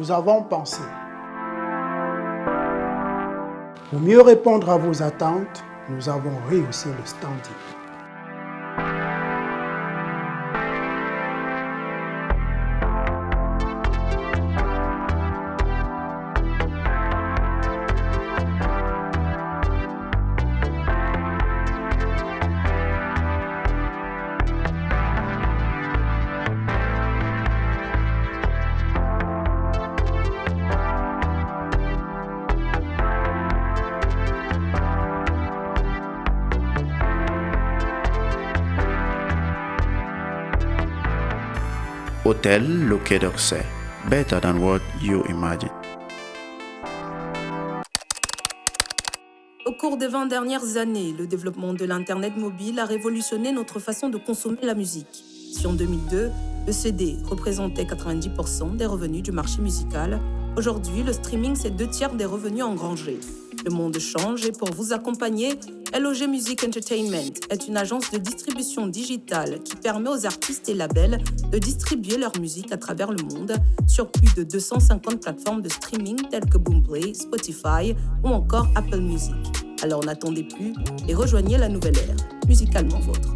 nous avons pensé. Pour mieux répondre à vos attentes, nous avons rehaussé le standing. Hôtel Le Quai d'Orsay. Better than what you imagine. Au cours des 20 dernières années, le développement de l'Internet mobile a révolutionné notre façon de consommer la musique. Si en 2002, le CD représentait 90% des revenus du marché musical, aujourd'hui, le streaming, c'est 2/3 des revenus engrangés. Le monde change et pour vous accompagner, LOG Music Entertainment est une agence de distribution digitale qui permet aux artistes et labels de distribuer leur musique à travers le monde sur plus de 250 plateformes de streaming telles que Boomplay, Spotify ou encore Apple Music. Alors n'attendez plus et rejoignez la nouvelle ère, musicalement vôtre.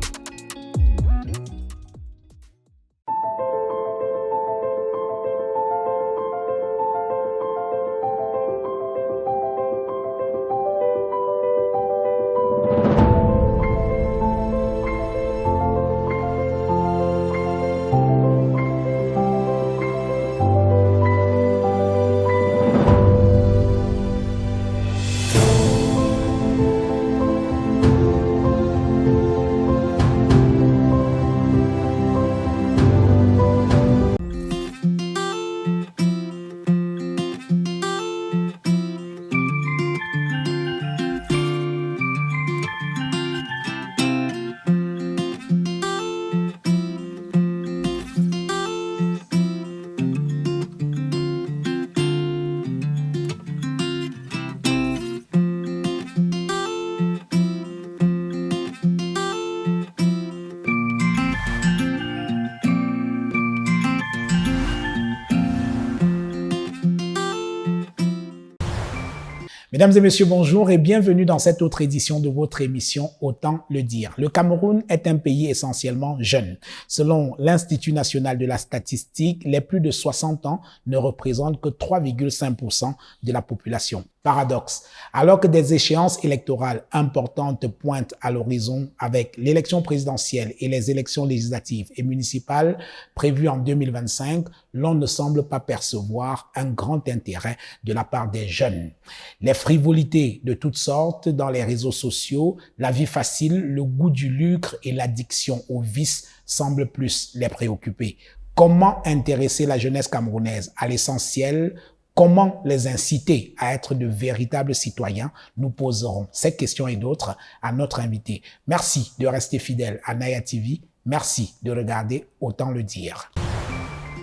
Mesdames et messieurs, bonjour et bienvenue dans cette autre édition de votre émission Autant le dire. Le Cameroun est un pays essentiellement jeune. Selon l'Institut national de la statistique, les plus de 60 ans ne représentent que 3,5% de la population. Paradoxe. Alors que des échéances électorales importantes pointent à l'horizon avec l'élection présidentielle et les élections législatives et municipales prévues en 2025, l'on ne semble pas percevoir un grand intérêt de la part des jeunes. Les frivolités de toutes sortes dans les réseaux sociaux, la vie facile, le goût du lucre et l'addiction au vice semblent plus les préoccuper. Comment intéresser la jeunesse camerounaise à l'essentiel ? Comment les inciter à être de véritables citoyens? Nous poserons ces questions et d'autres à notre invité. Merci de rester fidèle à Naya TV. Merci de regarder Autant le dire.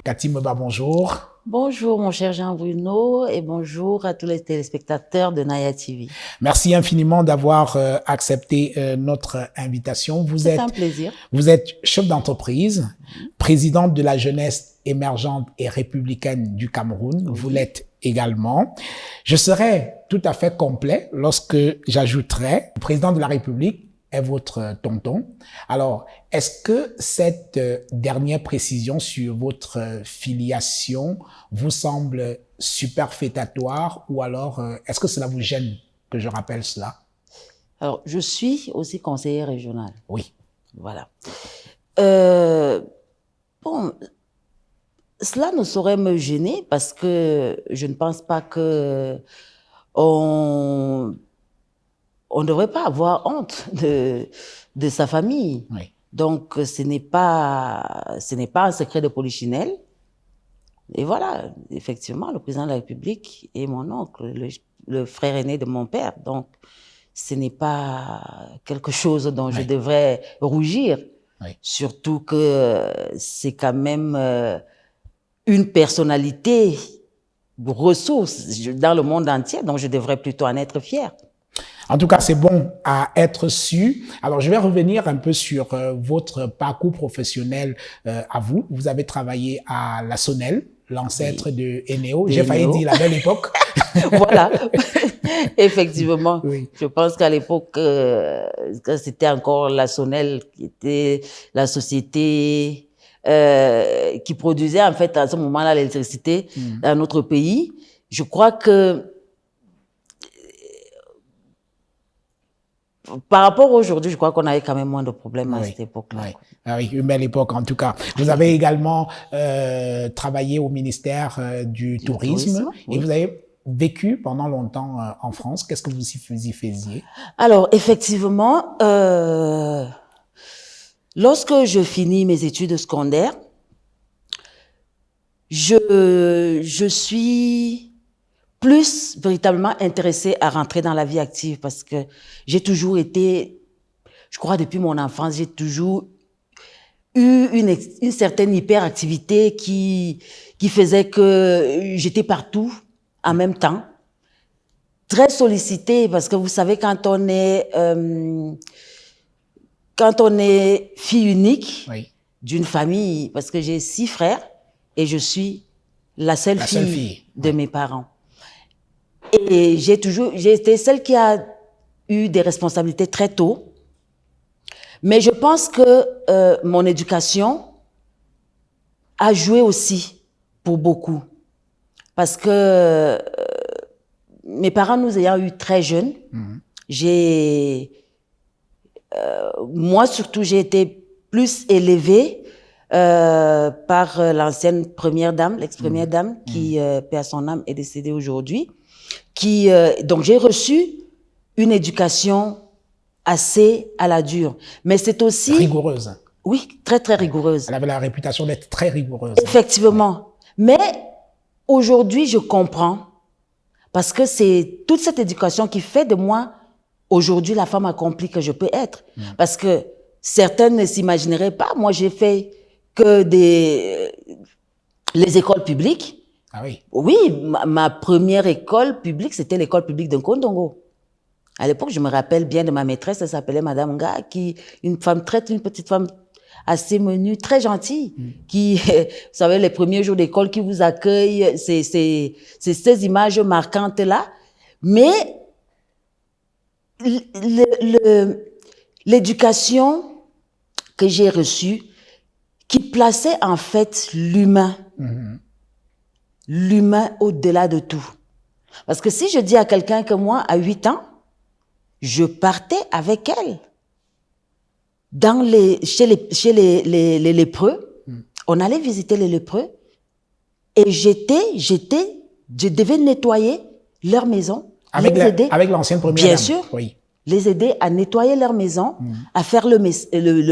Cathy Meba, bonjour. Bonjour mon cher Jean-Bruno et bonjour à tous les téléspectateurs de Naya TV. Merci infiniment d'avoir accepté notre invitation. C'est un plaisir. Vous êtes chef d'entreprise, présidente de la jeunesse émergente et républicaine du Cameroun. Oui. Vous l'êtes également. Je serai tout à fait complet lorsque j'ajouterai le président de la République est votre tonton. Alors, est-ce que cette dernière précision sur votre filiation vous semble superfétatoire ou alors est-ce que cela vous gêne que je rappelle cela? Alors, je suis aussi conseillère régionale. Oui. Voilà. Bon, cela ne saurait me gêner parce que je ne pense pas que on ne devrait pas avoir honte de sa famille. Oui. Donc, ce n'est pas un secret de polichinelle. Et voilà, effectivement, le président de la République est mon oncle, le frère aîné de mon père. Donc, ce n'est pas quelque chose dont je devrais rougir. Oui. Surtout que c'est quand même une personnalité ressource dans le monde entier, donc je devrais plutôt en être fier. En tout cas, c'est bon à être su. Alors, je vais revenir un peu sur votre parcours professionnel à vous. Vous avez travaillé à la SONEL, l'ancêtre de Eneo. J'ai failli dire la belle époque. Voilà, effectivement. Oui. Je pense qu'à l'époque, c'était encore la Sonel qui était la société qui produisait en fait à ce moment-là l'électricité dans notre pays. Je crois que par rapport à aujourd'hui, je crois qu'on avait quand même moins de problèmes à cette époque-là. Oui. Ah oui, une belle époque en tout cas. Vous avez également travaillé au ministère du tourisme et vous avez vécu pendant longtemps en France. Qu'est-ce que vous y faisiez? Alors, effectivement, lorsque je finis mes études secondaires, je suis plus véritablement intéressée à rentrer dans la vie active parce que j'ai toujours été, je crois depuis mon enfance, j'ai toujours eu une certaine hyperactivité qui faisait que j'étais partout en même temps, très sollicitée parce que vous savez quand on est fille unique d'une famille, parce que j'ai 6 frères et je suis la seule fille de mes parents. Et j'ai été celle qui a eu des responsabilités très tôt. Mais je pense que mon éducation a joué aussi pour beaucoup. Parce que mes parents nous ayant eu très jeunes, moi surtout, j'ai été plus élevée par l'ancienne première dame, l'ex-première dame, qui, paix à son âme, est décédée aujourd'hui. Donc j'ai reçu une éducation assez à la dure. Mais c'est aussi... Rigoureuse. Oui, très, très rigoureuse. Elle avait la réputation d'être très rigoureuse. Effectivement. Mais aujourd'hui, je comprends. Parce que c'est toute cette éducation qui fait de moi, aujourd'hui, la femme accomplie que je peux être. Parce que certaines ne s'imagineraient pas. Moi, j'ai fait que les écoles publiques. Ah oui? Oui, ma première école publique, c'était l'école publique de Nkondongo. À l'époque, je me rappelle bien de ma maîtresse, elle s'appelait Madame Nga, une petite femme assez menue, très gentille, qui, vous savez, les premiers jours d'école qui vous accueille, c'est ces images marquantes-là. Mais l'éducation que j'ai reçue, qui plaçait en fait l'humain au-delà de tout. Parce que si je dis à quelqu'un que moi, à 8 ans, je partais avec elle chez les lépreux. On allait visiter les lépreux et je devais nettoyer leur maison. Avec l'ancienne première dame. Bien sûr. Oui. Les aider à nettoyer leur maison, à faire le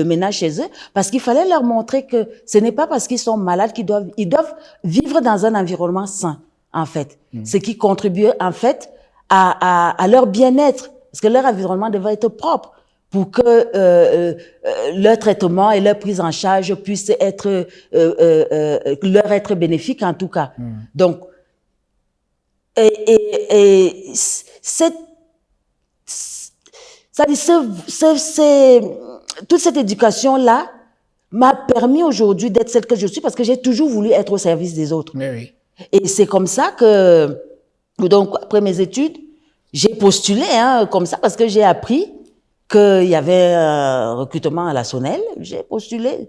ménage chez eux, parce qu'il fallait leur montrer que ce n'est pas parce qu'ils sont malades qu'ils doivent vivre dans un environnement sain, en fait. Ce qui contribuait, en fait, à leur bien-être. Parce que leur environnement devait être propre pour que leur traitement et leur prise en charge puissent leur être bénéfiques en tout cas. Donc, toute cette éducation-là m'a permis aujourd'hui d'être celle que je suis parce que j'ai toujours voulu être au service des autres. Oui. Et c'est comme ça que, donc, après mes études, j'ai postulé comme ça parce que j'ai appris qu'il y avait un recrutement à la Sonel. J'ai postulé,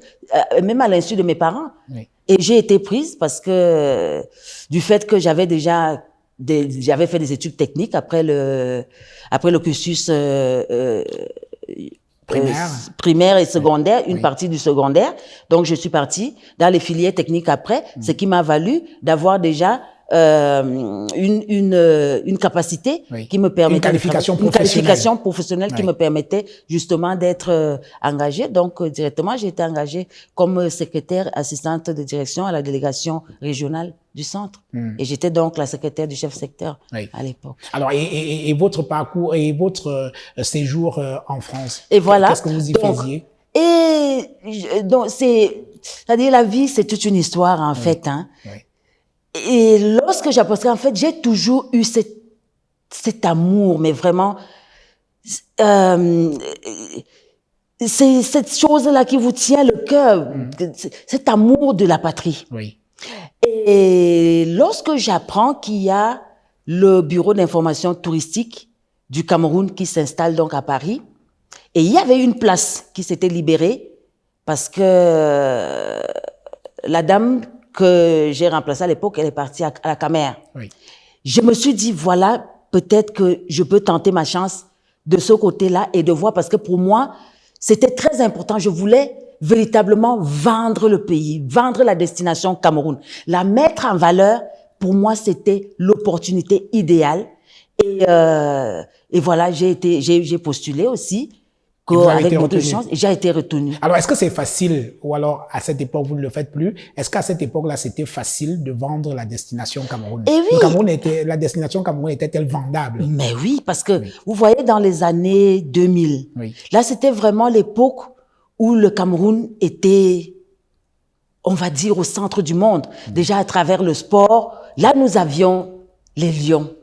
même à l'insu de mes parents. Oui. Et j'ai été prise parce que du fait que j'avais fait des études techniques après le cursus primaire et secondaire, une partie du secondaire. Donc, je suis partie dans les filières techniques après, ce qui m'a valu d'avoir déjà une capacité qui me permettait une qualification professionnelle qui me permettait justement d'être engagée. Donc directement, j'ai été engagée comme secrétaire assistante de direction à la délégation régionale du centre. Et j'étais donc la secrétaire du chef secteur à l'époque. Alors, et votre parcours et votre séjour en France, et voilà. Qu'est-ce que vous y faisiez? Et donc c'est-à-dire la vie, c'est toute une histoire en fait. Et lorsque j'apostrais, en fait, j'ai toujours eu cet amour, mais vraiment, c'est cette chose-là qui vous tient le cœur, cet amour de la patrie. Oui. Et Et lorsque j'apprends qu'il y a le bureau d'information touristique du Cameroun qui s'installe donc à Paris, et il y avait une place qui s'était libérée parce que la dame que j'ai remplacée à l'époque, elle est partie à la Camer. Oui. Je me suis dit, voilà, peut-être que je peux tenter ma chance de ce côté-là et de voir, parce que pour moi, c'était très important. Je voulais véritablement vendre le pays, vendre la destination Cameroun, la mettre en valeur. Pour moi, c'était l'opportunité idéale. Et voilà, j'ai postulé aussi. Avec beaucoup de chance, j'ai été retenue. Alors, est-ce que c'est facile, ou alors à cette époque, vous ne le faites plus? Est-ce qu'à cette époque-là, c'était facile de vendre la destination Cameroun? Et oui. La destination Cameroun était-elle vendable? Mais oui, parce que vous voyez, dans les années 2000, là, c'était vraiment l'époque où le Cameroun était, on va dire, au centre du monde. Déjà à travers le sport, là, nous avions les Lions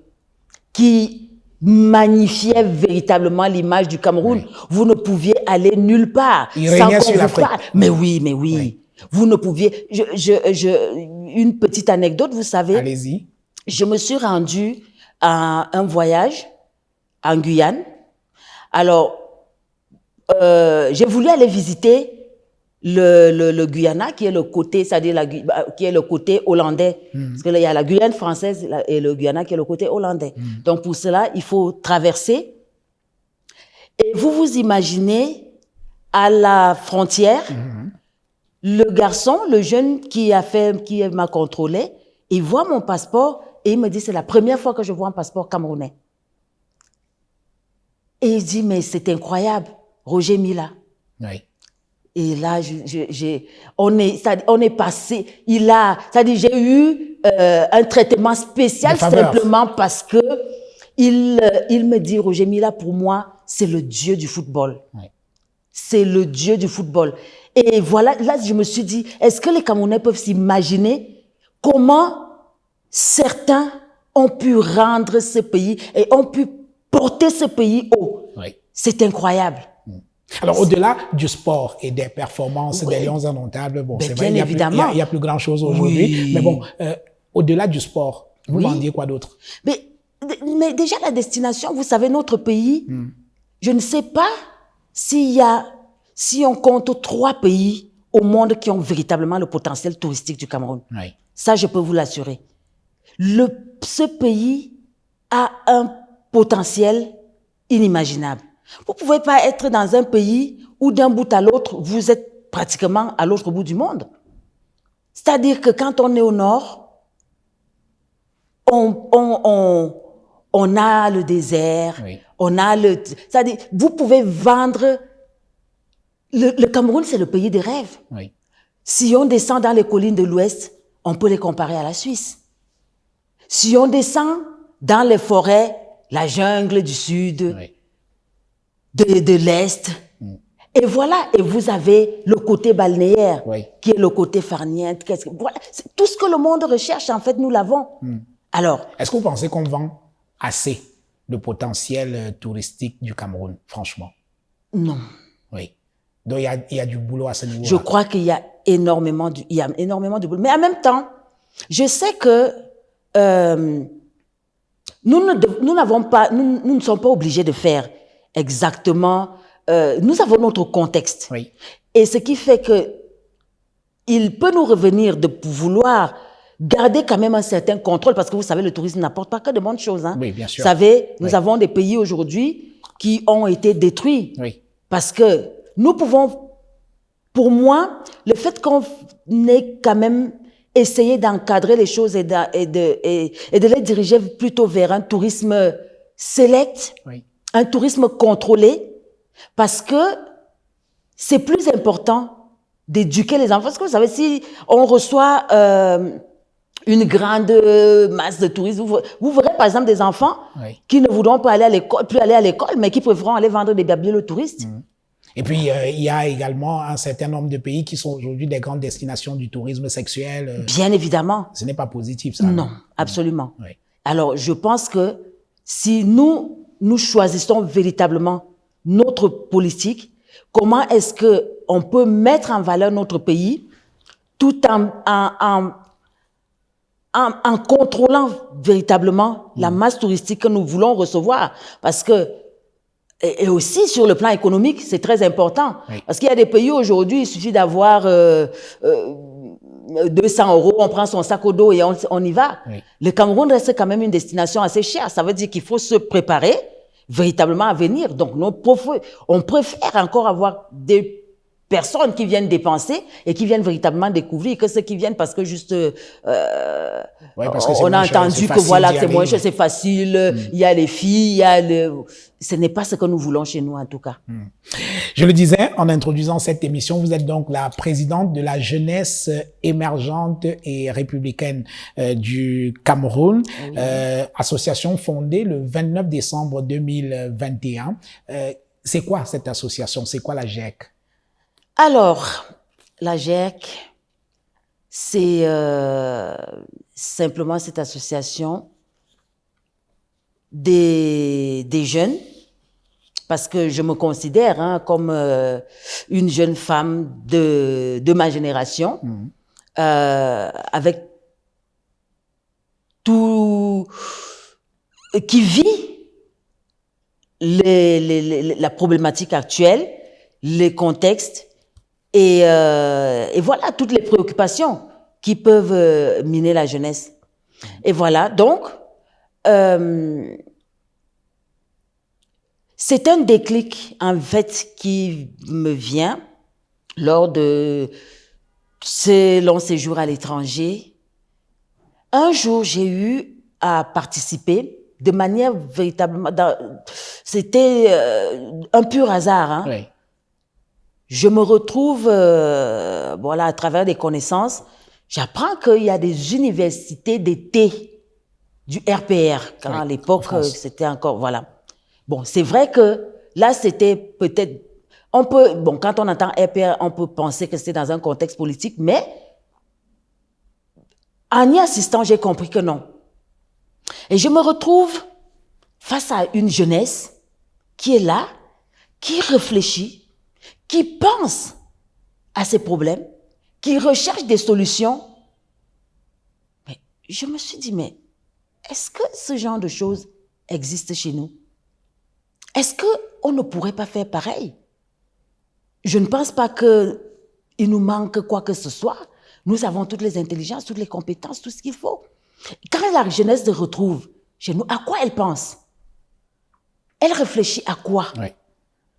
qui magnifiait véritablement l'image du Cameroun. Oui. Vous ne pouviez aller nulle part sans qu'on vous parle. Mais oui. Vous ne pouviez... une petite anecdote, vous savez. Allez-y. Je me suis rendue à un voyage en Guyane. Alors, j'ai voulu aller visiter le Guyana, qui est le côté, c'est-à-dire qui est le côté hollandais. Parce que là, il y a la Guyane française et le Guyana qui est le côté hollandais. Donc, pour cela, il faut traverser. Et vous vous imaginez, à la frontière, le garçon, le jeune qui m'a contrôlé, il voit mon passeport et il me dit, c'est la première fois que je vois un passeport camerounais. Et il dit, mais c'est incroyable, Roger Mila. Oui. Et là, on est passé, c'est-à-dire j'ai eu un traitement spécial simplement parce que il me dit, Roger Mila, pour moi, c'est le dieu du football. Oui. C'est le dieu du football. Et voilà, là, je me suis dit, est-ce que les Camerounais peuvent s'imaginer comment certains ont pu rendre ce pays et ont pu porter ce pays haut? Oui. C'est incroyable. Alors, au-delà du sport et des performances des Lions indomptables, bon, c'est vrai, il y a plus grand-chose aujourd'hui. Oui. Mais bon, au-delà du sport, vous vendiez quoi d'autre? Mais déjà, la destination, vous savez, notre pays, je ne sais pas si on compte 3 pays au monde qui ont véritablement le potentiel touristique du Cameroun. Oui. Ça, je peux vous l'assurer. Ce pays a un potentiel inimaginable. Vous ne pouvez pas être dans un pays où d'un bout à l'autre, vous êtes pratiquement à l'autre bout du monde. C'est-à-dire que quand on est au nord, on a le désert, c'est-à-dire, vous pouvez vendre... Le Cameroun, c'est le pays des rêves. Oui. Si on descend dans les collines de l'Ouest, on peut les comparer à la Suisse. Si on descend dans les forêts, la jungle du Sud... de l'Est. Et voilà, et vous avez le côté balnéaire, qui est le côté farniente. Voilà, tout ce que le monde recherche, en fait, nous l'avons. Alors, est-ce que vous pensez qu'on vend assez le potentiel touristique du Cameroun, franchement? Non. Oui. Donc, il y a du boulot à ce niveau-là. Je crois qu'il y a énormément de boulot. Mais en même temps, je sais que nous ne sommes pas obligés de faire exactement, nous avons notre contexte. Oui. Et ce qui fait que il peut nous revenir de vouloir garder quand même un certain contrôle, parce que vous savez, le tourisme n'apporte pas que de bonnes choses. Hein. Oui, bien sûr. Vous savez, nous avons des pays aujourd'hui qui ont été détruits. Oui. Parce que nous pouvons, pour moi, le fait qu'on ait quand même essayé d'encadrer les choses et de les diriger plutôt vers un tourisme select, un tourisme contrôlé, parce que c'est plus important d'éduquer les enfants. Parce que vous savez, si on reçoit une grande masse de touristes, vous verrez par exemple des enfants qui ne voudront pas aller à l'école, plus aller à l'école, mais qui préféreront aller vendre des babies aux touristes. Et puis, il y a également un certain nombre de pays qui sont aujourd'hui des grandes destinations du tourisme sexuel. Bien évidemment. Ce n'est pas positif, ça. Non, absolument. Oui. Alors, je pense que si nous choisissons véritablement notre politique, comment est-ce qu'on peut mettre en valeur notre pays tout en en contrôlant véritablement la masse touristique que nous voulons recevoir. Parce que, et aussi sur le plan économique, c'est très important. Oui. Parce qu'il y a des pays aujourd'hui, il suffit d'avoir 200 €, on prend son sac au dos et on y va. Oui. Le Cameroun reste quand même une destination assez chère. Ça veut dire qu'il faut se préparer véritablement à venir. Donc, on préfère encore avoir des personnes qui viennent dépenser et qui viennent véritablement découvrir que ceux qui viennent parce que juste Ouais, parce que c'est on a moins cher, entendu c'est que facile voilà, d'y c'est moins aller. cher, c'est facile, il y a les filles, il y a le... Ce n'est pas ce que nous voulons chez nous en tout cas. Je le disais en introduisant cette émission, vous êtes donc la présidente de la jeunesse émergente et républicaine du Cameroun, association fondée le 29 décembre 2021. C'est quoi cette association? C'est quoi la GEC? Alors, la GEC, c'est simplement cette association des jeunes, parce que je me considère comme une jeune femme de ma génération, avec tout, qui vit la problématique actuelle, les contextes, et voilà toutes les préoccupations qui peuvent miner la jeunesse. Et voilà, donc, c'est un déclic, en fait, qui me vient lors de ce long séjour à l'étranger. Un jour, j'ai eu à participer de manière véritablement... C'était un pur hasard, hein. Oui. Je me retrouve, voilà, à travers des connaissances, j'apprends qu'il y a des universités d'été du RPR, quand à l'époque, c'était encore, voilà. Bon, c'est vrai que là, c'était peut-être, quand on entend RPR, on peut penser que c'était dans un contexte politique, mais en y assistant, j'ai compris que non. Et je me retrouve face à une jeunesse qui est là, qui réfléchit, qui pense à ces problèmes, qui recherche des solutions. Mais je me suis dit, mais est-ce que ce genre de choses existe chez nous? Est-ce qu'on ne pourrait pas faire pareil? Je ne pense pas qu'il nous manque quoi que ce soit. Nous avons toutes les intelligences, toutes les compétences, tout ce qu'il faut. Quand la jeunesse se retrouve chez nous, à quoi elle pense? Elle réfléchit à quoi? Oui.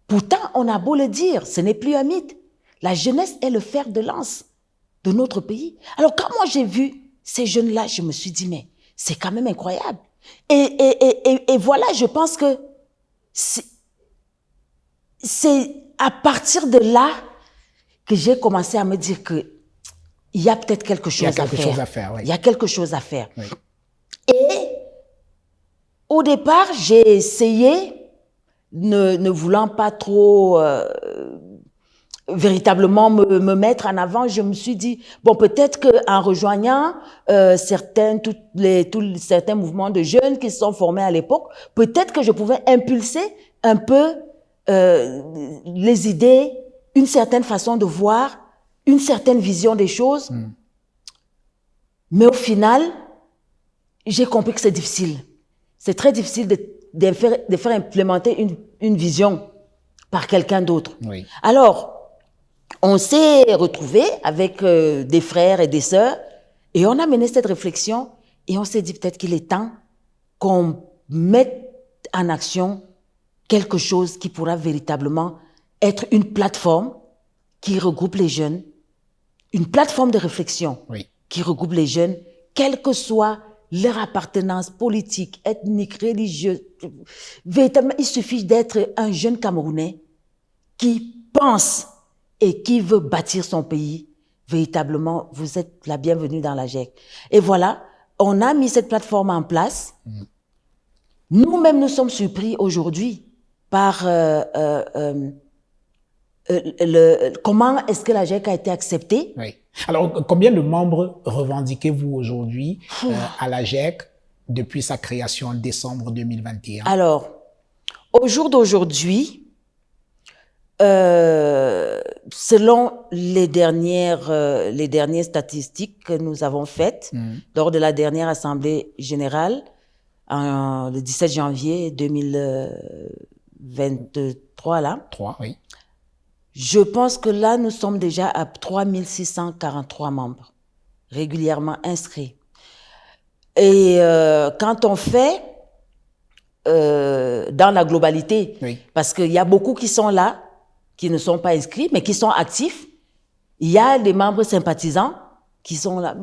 Pourtant, on a beau le dire, ce n'est plus un mythe. La jeunesse est le fer de lance de notre pays. Alors, quand moi j'ai vu ces jeunes-là, je me suis dit, mais c'est quand même incroyable. Et voilà, je pense que c'est à partir de là que j'ai commencé à me dire que il y a peut-être quelque chose à faire. Il y a quelque chose à faire, oui. Il y a quelque chose à faire. Oui. Et au départ, j'ai essayé, ne voulant pas trop véritablement me mettre en avant, je me suis dit, bon, peut-être qu'en rejoignant certains mouvements de jeunes qui se sont formés à l'époque, peut-être que je pouvais impulser un peu les idées, une certaine façon de voir, une certaine vision des choses. Mais au final, j'ai compris que c'est difficile. C'est très difficile de faire implémenter une vision par quelqu'un d'autre. Oui. Alors, on s'est retrouvés avec des frères et des sœurs et on a mené cette réflexion et on s'est dit peut-être qu'il est temps qu'on mette en action quelque chose qui pourra véritablement être une plateforme qui regroupe les jeunes, une plateforme de réflexion qui regroupe les jeunes, quelle que soit leur appartenance politique, ethnique, religieuse. Véritablement, il suffit d'être un jeune Camerounais qui pense et qui veut bâtir son pays. Véritablement, vous êtes la bienvenue dans la GEC. Et voilà, on a mis cette plateforme en place. Nous-mêmes, nous sommes surpris aujourd'hui par comment est-ce que la GEC a été acceptée. Oui. Alors, combien de membres revendiquez-vous aujourd'hui à la GEC depuis sa création en décembre 2021? Alors, au jour d'aujourd'hui, Selon les dernières statistiques que nous avons faites lors de la dernière Assemblée générale, le 17 janvier 2023, là. 3, oui. Je pense que là, nous sommes déjà à 3643 membres régulièrement inscrits. Et quand on fait dans la globalité, Oui. parce qu'il y a beaucoup qui sont là, qui ne sont pas inscrits, mais qui sont actifs. Il y a des membres sympathisants qui sont là.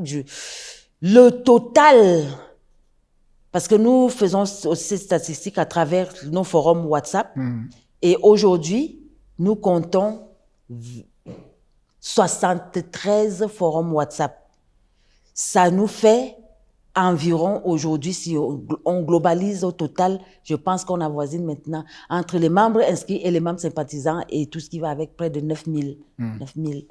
Le total, parce que nous faisons aussi ces statistiques à travers nos forums WhatsApp, et aujourd'hui, nous comptons 73 forums WhatsApp. Ça nous fait environ aujourd'hui, si on globalise au total, je pense qu'on avoisine maintenant entre les membres inscrits et les membres sympathisants et tout ce qui va avec près de 9000. 9000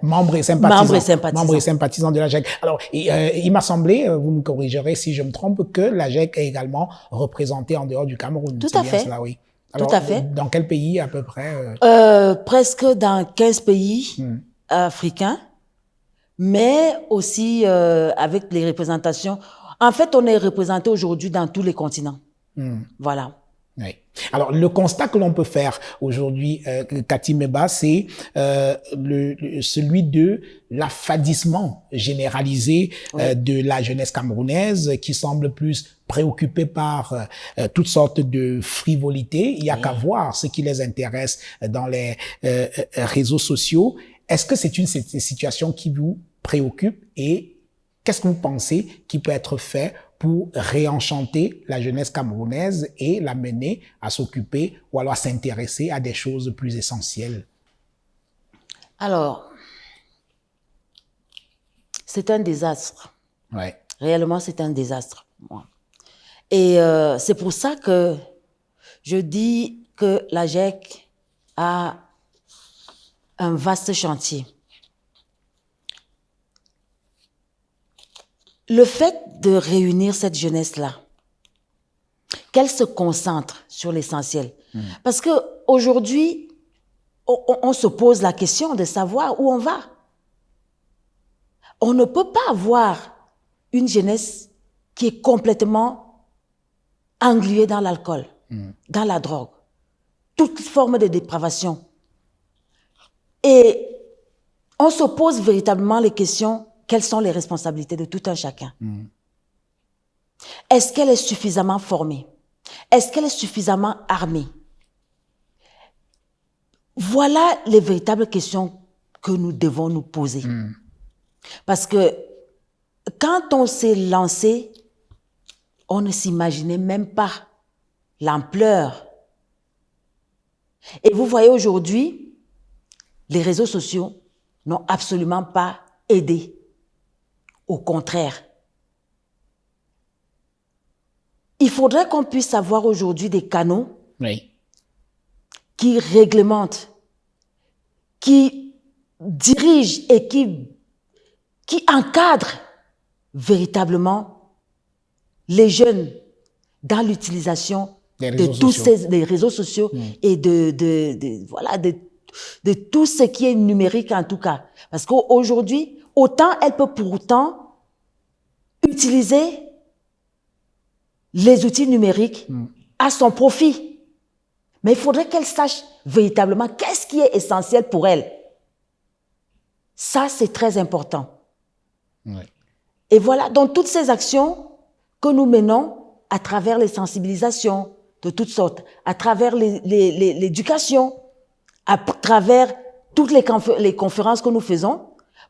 membres et sympathisants. Membres et sympathisants de la GEC. Alors, il m'a semblé, vous me corrigerez si je me trompe, que la GEC est également représentée en dehors du Cameroun. Tout à fait. Cela, oui. Alors, tout à fait. Dans quel pays à peu près Presque dans 15 pays africains, mais aussi avec les représentations. En fait, on est représenté aujourd'hui dans tous les continents. Voilà. Oui. Alors, le constat que l'on peut faire aujourd'hui, Cathy Meba, c'est celui de l'affadissement généralisé de la jeunesse camerounaise qui semble plus préoccupée par toutes sortes de frivolités. Il n'y a qu'à voir ce qui les intéresse dans les réseaux sociaux. Est-ce que c'est une situation qui vous préoccupe et qu'est-ce que vous pensez qui peut être fait pour réenchanter la jeunesse camerounaise et la mener à s'occuper ou alors à s'intéresser à des choses plus essentielles? Alors, c'est un désastre. Ouais. Réellement, c'est un désastre. Et c'est pour ça que je dis que la GEC a un vaste chantier. Le fait de réunir cette jeunesse-là, qu'elle se concentre sur l'essentiel. Parce que aujourd'hui, on se pose la question de savoir où on va. On ne peut pas avoir une jeunesse qui est complètement engluée dans l'alcool, dans la drogue, toute forme de dépravation. Et on se pose véritablement les questions. Quelles sont les responsabilités de tout un chacun? Est-ce qu'elle est suffisamment formée? Est-ce qu'elle est suffisamment armée? Voilà les véritables questions que nous devons nous poser. Parce que quand on s'est lancé, on ne s'imaginait même pas l'ampleur. Et vous voyez aujourd'hui, les réseaux sociaux n'ont absolument pas aidé. Au contraire, il faudrait qu'on puisse avoir aujourd'hui des canaux qui réglementent, qui dirigent et qui encadrent véritablement les jeunes dans l'utilisation de tous ces réseaux sociaux et de tout ce qui est numérique en tout cas. Parce qu'aujourd'hui, autant elle peut pourtant utiliser les outils numériques à son profit. Mais il faudrait qu'elle sache véritablement qu'est-ce qui est essentiel pour elle. Ça, c'est très important. Et voilà, dans toutes ces actions que nous menons à travers les sensibilisations de toutes sortes, à travers l'éducation, à travers toutes les conférences que nous faisons,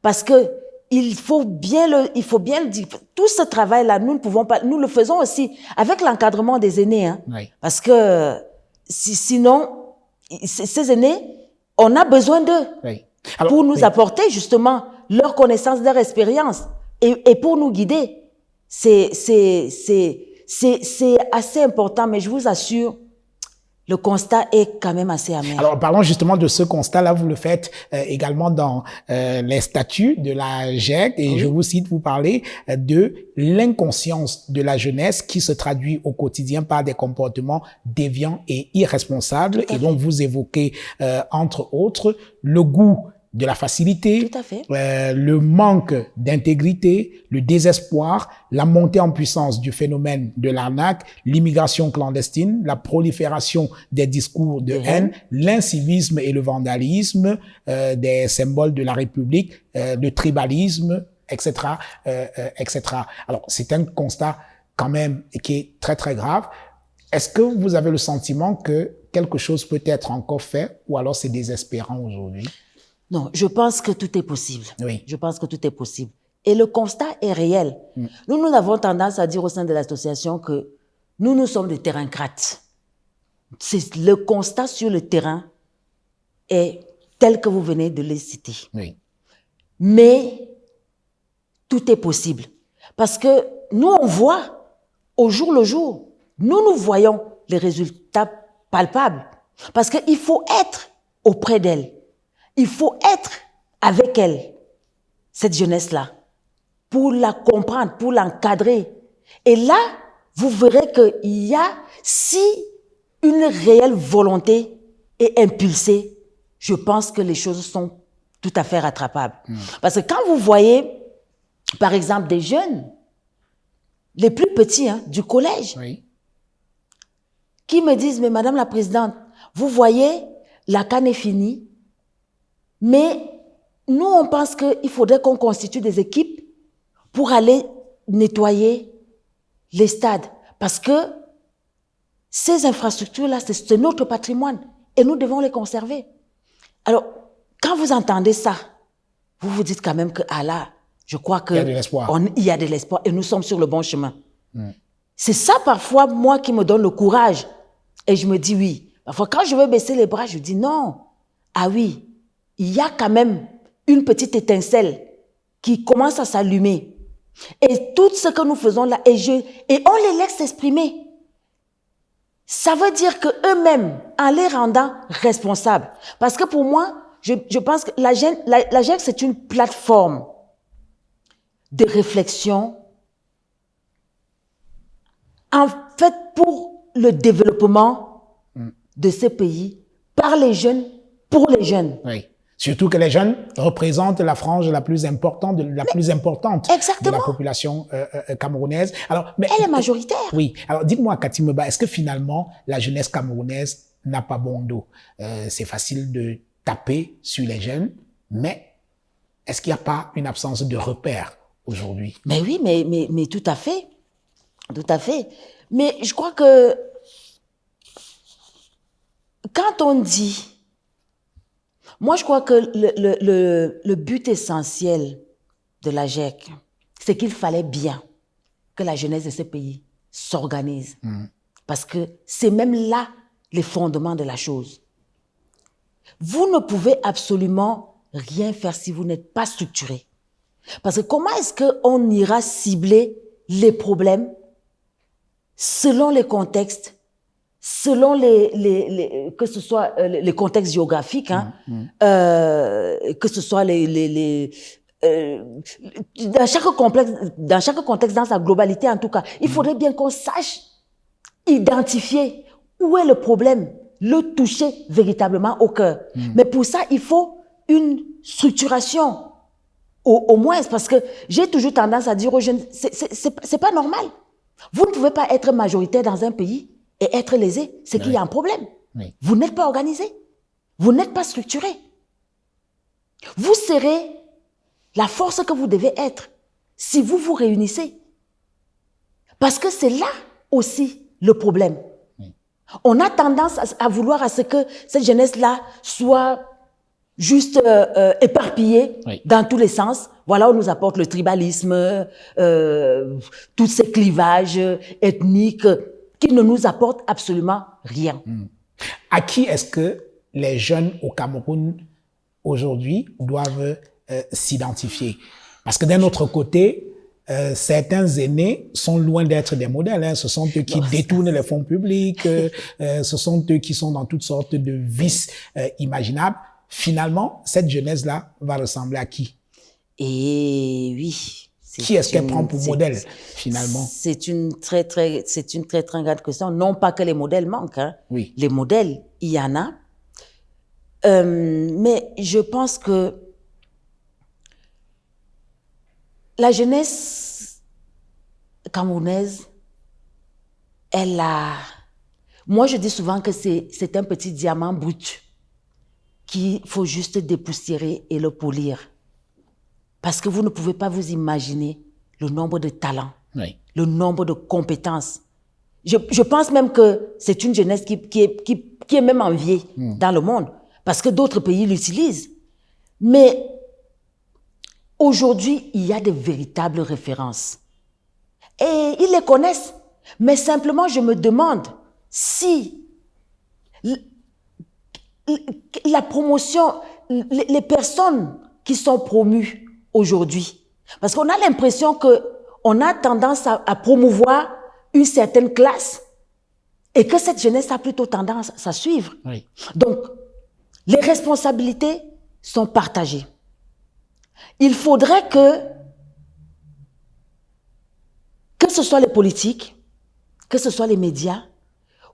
parce que il faut bien le dire. Tout ce travail-là, nous ne pouvons pas, nous le faisons aussi avec l'encadrement des aînés, parce que sinon, ces aînés, on a besoin d'eux pour nous apporter justement leur connaissance, leur expérience et pour nous guider. C'est assez important, mais je vous assure, le constat est quand même assez amer. Alors, parlons justement de ce constat-là. Vous le faites également dans les statuts de la GIEC. Et oui. Je vous cite, vous parlez de l'inconscience de la jeunesse qui se traduit au quotidien par des comportements déviants et irresponsables. Et donc, vous évoquez, entre autres, le goût de la facilité, Tout à fait. Le manque d'intégrité, le désespoir, la montée en puissance du phénomène de l'arnaque, l'immigration clandestine, la prolifération des discours de haine, l'incivisme et le vandalisme, des symboles de la République, le tribalisme, etc., etc. Alors, c'est un constat quand même qui est très, très grave. Est-ce que vous avez le sentiment que quelque chose peut être encore fait ou alors c'est désespérant aujourd'hui? Non, je pense que tout est possible. Oui. Je pense que tout est possible. Et le constat est réel. Nous avons tendance à dire au sein de l'association que nous sommes des terrains-crates. Le constat sur le terrain est tel que vous venez de le citer. Oui. Mais tout est possible. Parce que nous, on voit au jour le jour, nous voyons les résultats palpables. Parce qu'il faut être auprès d'elle. Il faut être avec elle, cette jeunesse-là, pour la comprendre, pour l'encadrer. Et là, vous verrez qu'il y a, si une réelle volonté est impulsée, je pense que les choses sont tout à fait rattrapables. Parce que quand vous voyez, par exemple, des jeunes, les plus petits du collège, Oui. qui me disent, mais Madame la Présidente, vous voyez, la CAN est finie, mais nous, on pense qu'il faudrait qu'on constitue des équipes pour aller nettoyer les stades. Parce que ces infrastructures-là, c'est notre patrimoine et nous devons les conserver. Alors, quand vous entendez ça, vous vous dites quand même que, ah là, je crois qu'il y a de l'espoir. Il y a de l'espoir et nous sommes sur le bon chemin. C'est ça, parfois, moi, qui me donne le courage. Et je me dis oui. Parfois, quand je veux baisser les bras, je dis non. Ah oui. Il y a quand même une petite étincelle qui commence à s'allumer. Et tout ce que nous faisons là, et on les laisse s'exprimer. Ça veut dire qu'eux-mêmes, en les rendant responsables. Parce que pour moi, je pense que la GIEC, c'est une plateforme de réflexion, en fait, pour le développement de ces pays, par les jeunes, pour les jeunes. Oui. Surtout que les jeunes représentent la frange la plus importante de la population camerounaise. Alors, mais elle est majoritaire. Oui. Alors, dites-moi, Cathy Meba, est-ce que finalement la jeunesse camerounaise n'a pas bon dos? C'est facile de taper sur les jeunes, mais est-ce qu'il n'y a pas une absence de repères aujourd'hui? Mais oui, mais tout à fait, tout à fait. Mais je crois que quand on dit, moi je crois que le but essentiel de la GIEC, c'est qu'il fallait bien que la jeunesse de ce pays s'organise. Parce que c'est même là les fondements de la chose. Vous ne pouvez absolument rien faire si vous n'êtes pas structuré. Parce que comment est-ce qu'on ira cibler les problèmes selon les contextes, selon que ce soit les contextes géographiques, que ce soit dans chaque contexte, dans sa globalité en tout cas, il faudrait bien qu'on sache identifier où est le problème, le toucher véritablement au cœur. Mais pour ça, il faut une structuration, au moins, parce que j'ai toujours tendance à dire aux jeunes, c'est pas normal. Vous ne pouvez pas être majoritaire dans un pays et être lésé, c'est qu'il y a un problème. Oui. Vous n'êtes pas organisé, vous n'êtes pas structuré. Vous serez la force que vous devez être si vous vous réunissez. Parce que c'est là aussi le problème. Oui. On a tendance à vouloir à ce que cette jeunesse-là soit juste éparpillée dans tous les sens. Voilà, on nous apporte le tribalisme, tous ces clivages ethniques qui ne nous apportent absolument rien. À qui est-ce que les jeunes au Cameroun aujourd'hui doivent s'identifier? Parce que d'un autre côté, certains aînés sont loin d'être des modèles. Hein. Ce sont eux qui détournent les fonds publics, ce sont eux qui sont dans toutes sortes de vices imaginables. Finalement, cette jeunesse-là va ressembler à qui? Et oui. Qui est-ce qu'elle prend pour modèle, finalement? C'est une très grande question. Non pas que les modèles manquent. Hein. Oui. Les modèles, il y en a. Mais je pense que la jeunesse camerounaise, moi je dis souvent que c'est un petit diamant brut qu'il faut juste dépoussiérer et le polir. Parce que vous ne pouvez pas vous imaginer le nombre de talents, le nombre de compétences. Je pense même que c'est une jeunesse qui est même enviée dans le monde, parce que d'autres pays l'utilisent. Mais aujourd'hui, il y a de véritables références. Et ils les connaissent. Mais simplement, je me demande si la promotion, les personnes qui sont promues aujourd'hui, parce qu'on a l'impression qu'on a tendance à promouvoir une certaine classe et que cette jeunesse a plutôt tendance à suivre. Oui. Donc, les responsabilités sont partagées. Il faudrait que ce soit les politiques, que ce soit les médias,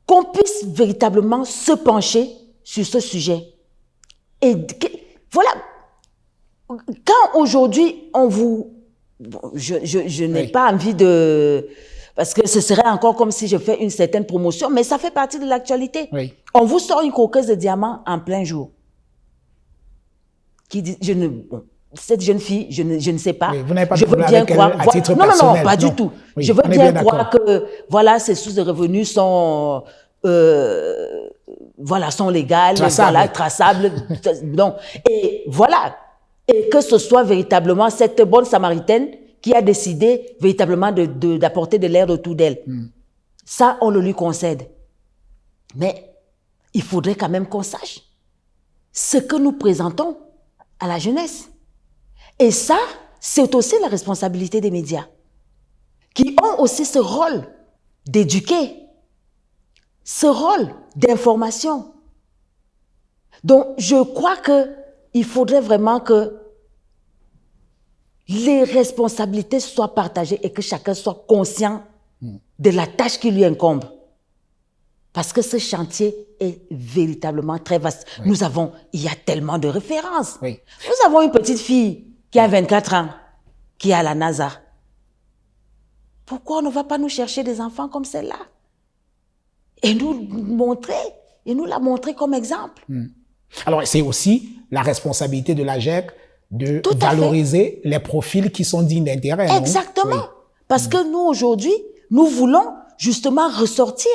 qu'on puisse véritablement se pencher sur ce sujet. Et voilà, quand aujourd'hui on vous... Je n'ai pas envie de... Parce que ce serait encore comme si je fais une certaine promotion, mais ça fait partie de l'actualité. Oui. On vous sort une coqueuse de diamants en plein jour. Qui dit, cette jeune fille, je ne sais pas. Oui, vous n'avez pas de problème avec elle à titre personnel? Non, pas du tout. Oui, je veux bien croire que, voilà, ses sources de revenus sont, sont légales, traçables. Donc, et voilà. Et que ce soit véritablement cette bonne Samaritaine qui a décidé véritablement d'apporter de l'air autour d'elle. Ça, on le lui concède. Mais il faudrait quand même qu'on sache ce que nous présentons à la jeunesse. Et ça, c'est aussi la responsabilité des médias, qui ont aussi ce rôle d'éduquer, ce rôle d'information. Donc, je crois qu'il faudrait vraiment que les responsabilités soient partagées et que chacun soit conscient de la tâche qui lui incombe. Parce que ce chantier est véritablement très vaste. Oui. Il y a tellement de références. Oui. Nous avons une petite fille qui a 24 ans, qui est à la NASA. Pourquoi on ne va pas nous chercher des enfants comme celle-là? Et nous la montrer comme exemple. Alors, c'est aussi la responsabilité de la GEC de valoriser les profils qui sont dignes d'intérêt. Exactement. Oui. Parce que nous, aujourd'hui, nous voulons justement ressortir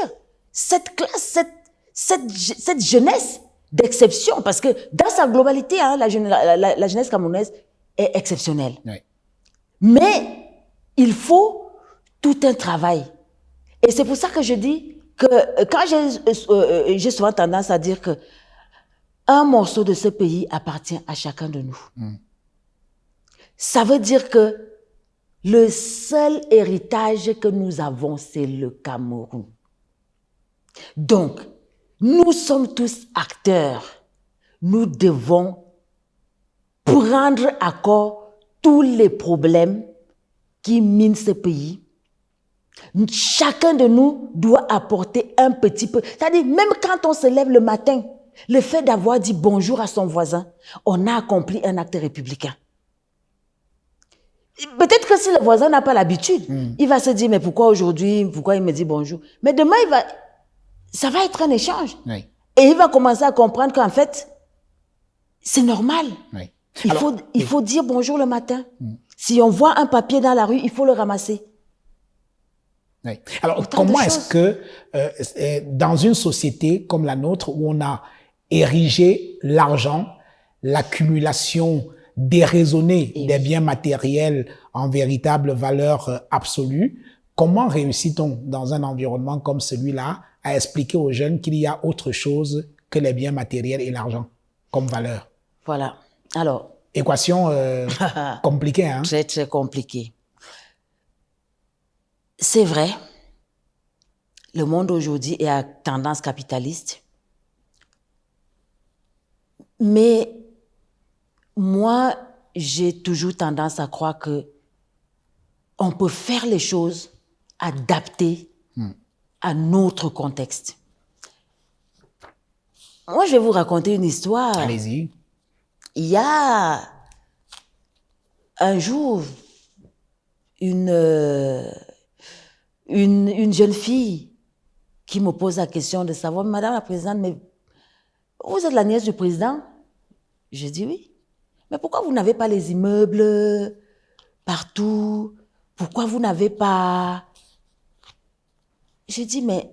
cette classe, cette jeunesse d'exception. Parce que dans sa globalité, la jeunesse camerounaise est exceptionnelle. Oui. Mais il faut tout un travail. Et c'est pour ça que je dis que quand j'ai souvent tendance à dire que un morceau de ce pays appartient à chacun de nous. Ça veut dire que le seul héritage que nous avons, c'est le Cameroun. Donc, nous sommes tous acteurs. Nous devons prendre à corps tous les problèmes qui minent ce pays. Chacun de nous doit apporter un petit peu. C'est-à-dire, même quand on se lève le matin, le fait d'avoir dit bonjour à son voisin, on a accompli un acte républicain. Peut-être que si le voisin n'a pas l'habitude, il va se dire, mais pourquoi il me dit bonjour? Mais demain, ça va être un échange. Oui. Et il va commencer à comprendre qu'en fait, c'est normal. Oui. Il faut dire bonjour le matin. Si on voit un papier dans la rue, il faut le ramasser. Oui. Alors, comment est-ce que dans une société comme la nôtre, où on a érigé l'argent, l'accumulation déraisonnée des biens matériels en véritable valeur absolue, comment réussit-on dans un environnement comme celui-là à expliquer aux jeunes qu'il y a autre chose que les biens matériels et l'argent comme valeur? Voilà. Alors. Équation compliquée, hein? Très, très compliquée. C'est vrai, le monde aujourd'hui est à tendance capitaliste. Mais moi, j'ai toujours tendance à croire que on peut faire les choses adaptées à notre contexte. Moi, je vais vous raconter une histoire. Allez-y. Il y a un jour, une jeune fille qui me pose la question de savoir, Madame la Présidente, mais vous êtes la nièce du président? Je dis oui. Mais pourquoi vous n'avez pas les immeubles partout? Pourquoi vous n'avez pas... Je dis, mais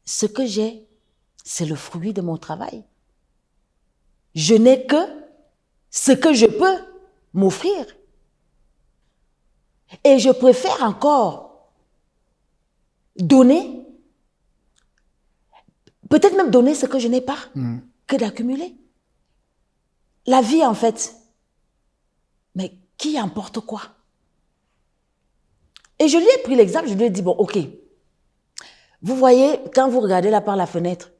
ce que j'ai, c'est le fruit de mon travail. Je n'ai que ce que je peux m'offrir. Et je préfère encore donner, peut-être même donner ce que je n'ai pas, que d'accumuler. La vie, en fait, mais qui emporte quoi? Et je lui ai pris l'exemple, je lui ai dit, bon, ok, vous voyez, quand vous regardez là par la fenêtre,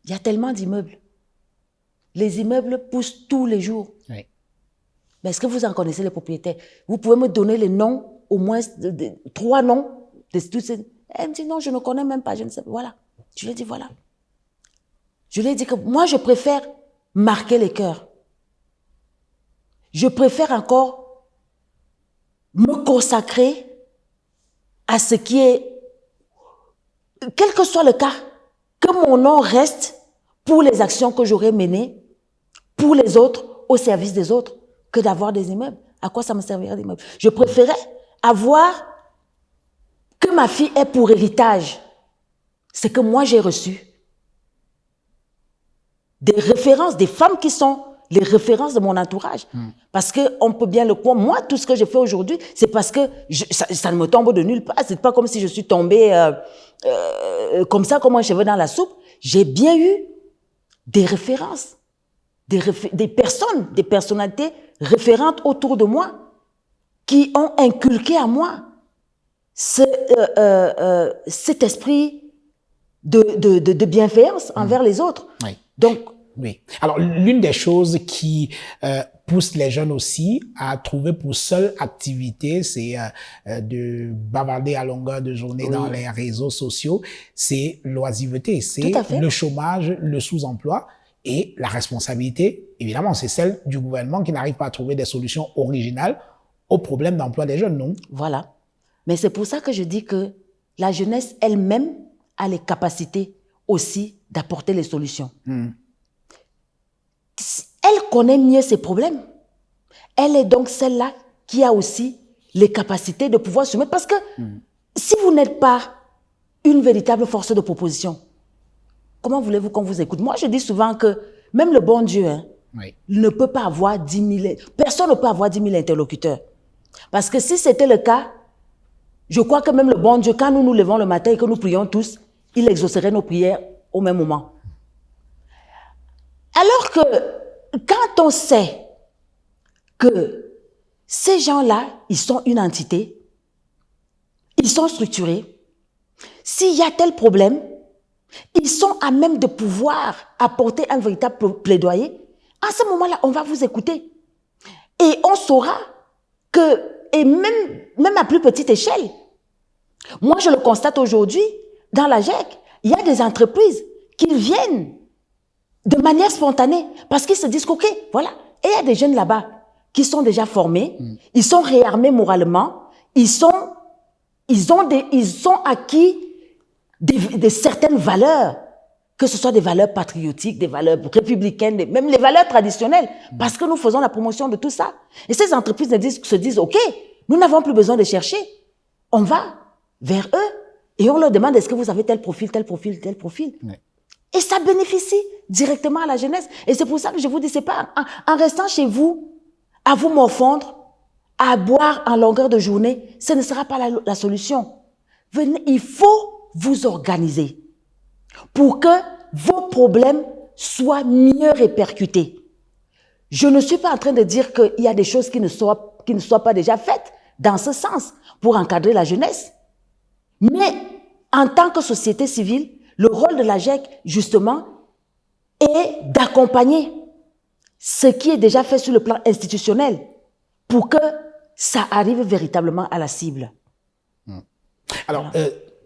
il y a tellement d'immeubles. Les immeubles poussent tous les jours. Oui. Mais est-ce que vous en connaissez les propriétaires? Vous pouvez me donner les noms, au moins 3 noms de tous ces... Elle me dit, non, je ne connais même pas, je ne sais pas. Voilà. Je lui ai dit, voilà. Je lui ai dit que moi, je préfère marquer les cœurs. Je préfère encore me consacrer à ce qui est, quel que soit le cas, que mon nom reste pour les actions que j'aurais menées, pour les autres, au service des autres, que d'avoir des immeubles. À quoi ça me servirait d'immeubles? Je préférais avoir que ma fille ait pour héritage ce que moi j'ai reçu. Des références, des femmes qui sont les références de mon entourage. Parce qu'on peut bien le croire. Moi, tout ce que je fais aujourd'hui, c'est parce que ça ne me tombe de nulle part. C'est pas comme si je suis tombée comme ça, comme un cheveu dans la soupe. J'ai bien eu des références, des personnes, des personnalités référentes autour de moi qui ont inculqué à moi cet esprit de bienveillance envers les autres. Oui. Donc, oui. Alors, l'une des choses qui pousse les jeunes aussi à trouver pour seule activité, c'est de bavarder à longueur de journée dans les réseaux sociaux, c'est l'oisiveté, c'est le chômage, le sous-emploi et la responsabilité. Évidemment, c'est celle du gouvernement qui n'arrive pas à trouver des solutions originales au problème d'emploi des jeunes, non? Voilà. Mais c'est pour ça que je dis que la jeunesse elle-même a les capacités aussi d'apporter les solutions. Elle connaît mieux ses problèmes. Elle est donc celle-là qui a aussi les capacités de pouvoir se mettre. Parce que si vous n'êtes pas une véritable force de proposition, comment voulez-vous qu'on vous écoute? Moi, je dis souvent que même le bon Dieu ne peut pas avoir 10 000... Personne ne peut avoir 10 000 interlocuteurs. Parce que si c'était le cas, je crois que même le bon Dieu, quand nous nous levons le matin et que nous prions tous, il exaucerait nos prières au même moment. Alors que quand on sait que ces gens-là, ils sont une entité, ils sont structurés, s'il y a tel problème, ils sont à même de pouvoir apporter un véritable plaidoyer. À ce moment-là, on va vous écouter. Et on saura que, et même à plus petite échelle, moi je le constate aujourd'hui, dans la GEC, il y a des entreprises qui viennent de manière spontanée, parce qu'ils se disent ok, voilà. Et il y a des jeunes là-bas qui sont déjà formés, ils sont réarmés moralement, ils ont acquis des certaines valeurs, que ce soit des valeurs patriotiques, des valeurs républicaines, même les valeurs traditionnelles, parce que nous faisons la promotion de tout ça. Et ces entreprises se disent ok, nous n'avons plus besoin de chercher, on va vers eux et on leur demande est-ce que vous avez tel profil, tel profil, tel profil. Ouais. Et ça bénéficie directement à la jeunesse. Et c'est pour ça que je vous dis, c'est pas en restant chez vous, à vous morfondre, à boire en longueur de journée, ce ne sera pas la solution. Venez, il faut vous organiser pour que vos problèmes soient mieux répercutés. Je ne suis pas en train de dire qu'il y a des choses qui ne soient pas déjà faites dans ce sens pour encadrer la jeunesse. Mais en tant que société civile, le rôle de la GIEC, justement, est d'accompagner ce qui est déjà fait sur le plan institutionnel pour que ça arrive véritablement à la cible. Alors,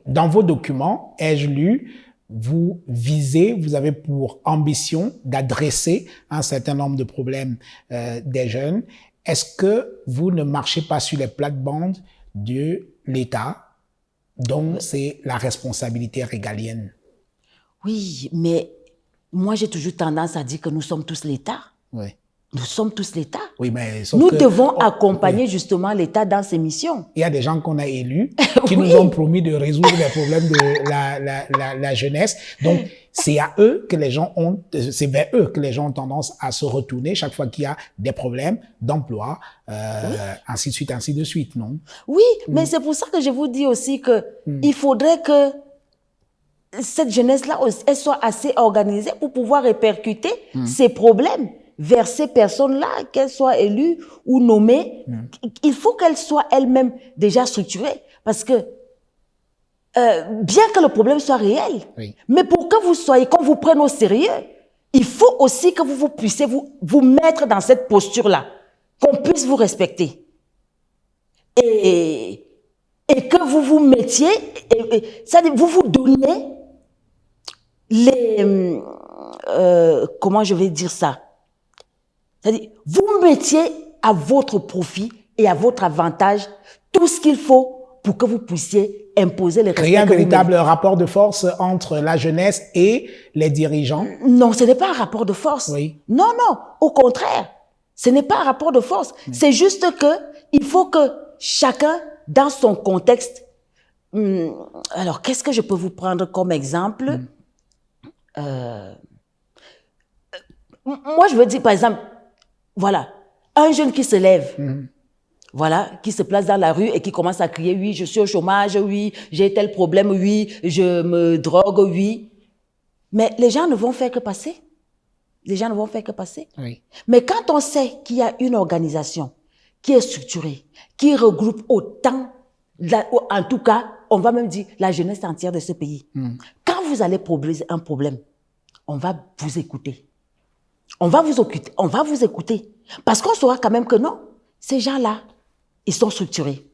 dans vos documents, ai-je lu, vous visez, vous avez pour ambition d'adresser un certain nombre de problèmes des jeunes. Est-ce que vous ne marchez pas sur les plates-bandes de l'État, dont c'est la responsabilité régalienne? Oui, mais moi j'ai toujours tendance à dire que nous sommes tous l'État. Oui. Nous sommes tous l'État. Oui, mais sauf nous que, devons accompagner justement l'État dans ses missions. Il y a des gens qu'on a élus qui Oui. nous ont promis de résoudre les problèmes de la jeunesse. Donc, c'est à eux que les gens ont, c'est vers eux que les gens ont tendance à se retourner chaque fois qu'il y a des problèmes d'emploi, ainsi de suite, ainsi de suite, non? Oui, mais c'est pour ça que je vous dis aussi que il faudrait que cette jeunesse-là, elle soit assez organisée pour pouvoir répercuter ces problèmes vers ces personnes-là, qu'elles soient élues ou nommées. Il faut qu'elles soient elles-mêmes déjà structurées. Parce que, bien que le problème soit réel, mais pour que vous soyez, qu'on vous prenne au sérieux, il faut aussi que vous puissiez vous mettre dans cette posture-là, qu'on puisse vous respecter. Et que vous vous mettiez, c'est-à-dire vous vous donnez les... comment je vais dire ça? C'est-à-dire, vous mettiez à votre profit et à votre avantage tout ce qu'il faut pour que vous puissiez imposer les Créer un véritable rapport de force entre la jeunesse et les dirigeants. Non, ce n'est pas un rapport de force. Oui. Non, non, au contraire. Ce n'est pas un rapport de force. C'est juste que il faut que chacun, dans son contexte... alors, qu'est-ce que je peux vous prendre comme exemple? Moi, je veux dire, par exemple, voilà, un jeune qui se lève, voilà, qui se place dans la rue et qui commence à crier, oui, je suis au chômage, oui, j'ai tel problème, oui, je me drogue, oui. Mais les gens ne vont faire que passer. Les gens ne vont faire que passer. Oui. Mais quand on sait qu'il y a une organisation qui est structurée, qui regroupe autant, en tout cas, on va même dire la jeunesse entière de ce pays. Quand vous allez poser un problème, on va vous écouter. On va vous écouter. Parce qu'on saura quand même que non, ces gens-là, ils sont structurés.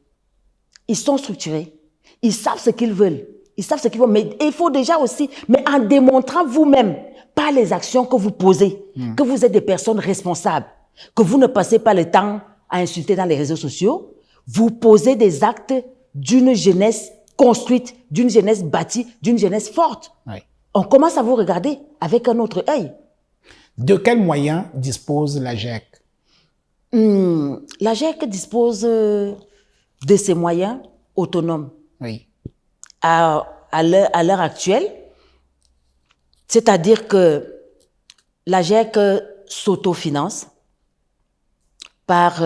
Ils sont structurés. Ils savent ce qu'ils veulent. Ils savent ce qu'ils veulent. Mais il faut déjà aussi, mais en démontrant vous-même, par les actions que vous posez, que vous êtes des personnes responsables, que vous ne passez pas le temps à insulter dans les réseaux sociaux, vous posez des actes d'une jeunesse construite, d'une jeunesse bâtie, d'une jeunesse forte. Oui. On commence à vous regarder avec un autre œil. De quels moyens dispose la GIEC? La GIEC dispose de ses moyens autonomes. Oui. À l'heure actuelle, c'est-à-dire que la GIEC s'autofinance par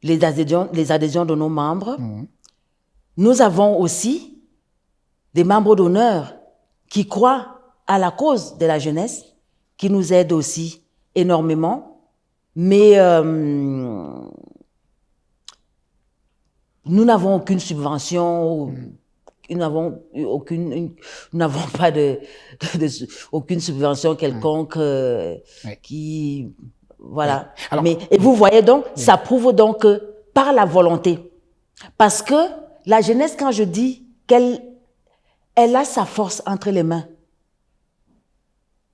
les adhésions de nos membres. Nous avons aussi des membres d'honneur qui croient à la cause de la jeunesse, qui nous aident aussi énormément. Mais nous n'avons aucune subvention, nous n'avons pas aucune subvention quelconque qui... Voilà. Oui. Alors, et vous voyez donc, ça prouve donc que par la volonté. Parce que la jeunesse, quand je dis qu'elle a sa force entre les mains,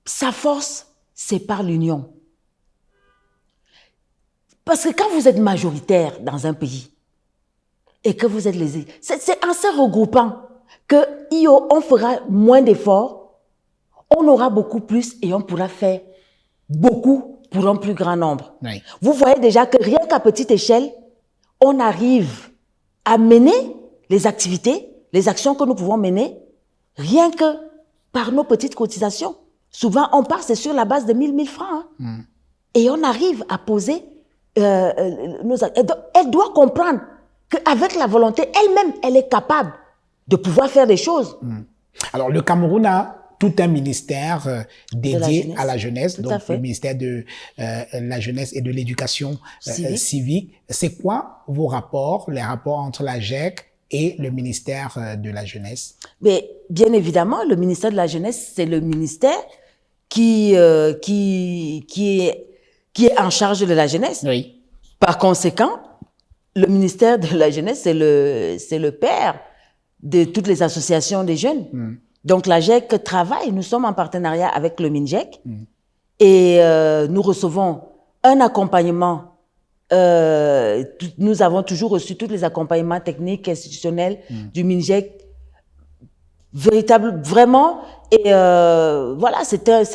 sa force, c'est par l'union. Parce que quand vous êtes majoritaire dans un pays et que vous êtes lésé, c'est en se regroupant qu'on fera moins d'efforts, on aura beaucoup plus et on pourra faire beaucoup pour un plus grand nombre. Oui. Vous voyez déjà que rien qu'à petite échelle, on arrive à mener les activités, les actions que nous pouvons mener, rien que par nos petites cotisations. Souvent, on part, c'est sur la base de 1000 francs. Et on arrive à poser nos actes. Elle doit comprendre qu'avec la volonté, elle-même, elle est capable de pouvoir faire des choses. Alors, le Cameroun a tout un ministère dédié à la jeunesse, Tout donc le ministère de la jeunesse et de l'éducation civique. C'est quoi vos rapports, les rapports entre la GIEC et le ministère de la Jeunesse? Mais bien évidemment, le ministère de la Jeunesse, c'est le ministère qui est en charge de la jeunesse. Oui. Par conséquent, le ministère de la Jeunesse, c'est le père de toutes les associations des jeunes. Donc, la GEC travaille, nous sommes en partenariat avec le MINJEC et nous recevons un accompagnement. Nous avons toujours reçu tous les accompagnements techniques, institutionnels du MINJEC, vraiment. Et voilà, c'est un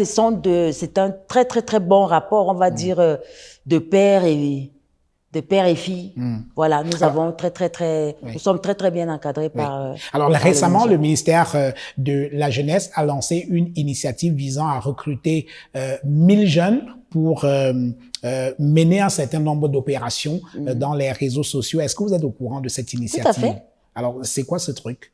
très, très, très bon rapport, on va dire, de père et fille. Voilà, nous sommes très, très bien encadrés par... Alors, récemment, le ministère de la Jeunesse a lancé une initiative visant à recruter 1000 jeunes pour mener un certain nombre d'opérations dans les réseaux sociaux. Est-ce que vous êtes au courant de cette initiative? Tout à fait. Alors, c'est quoi ce truc?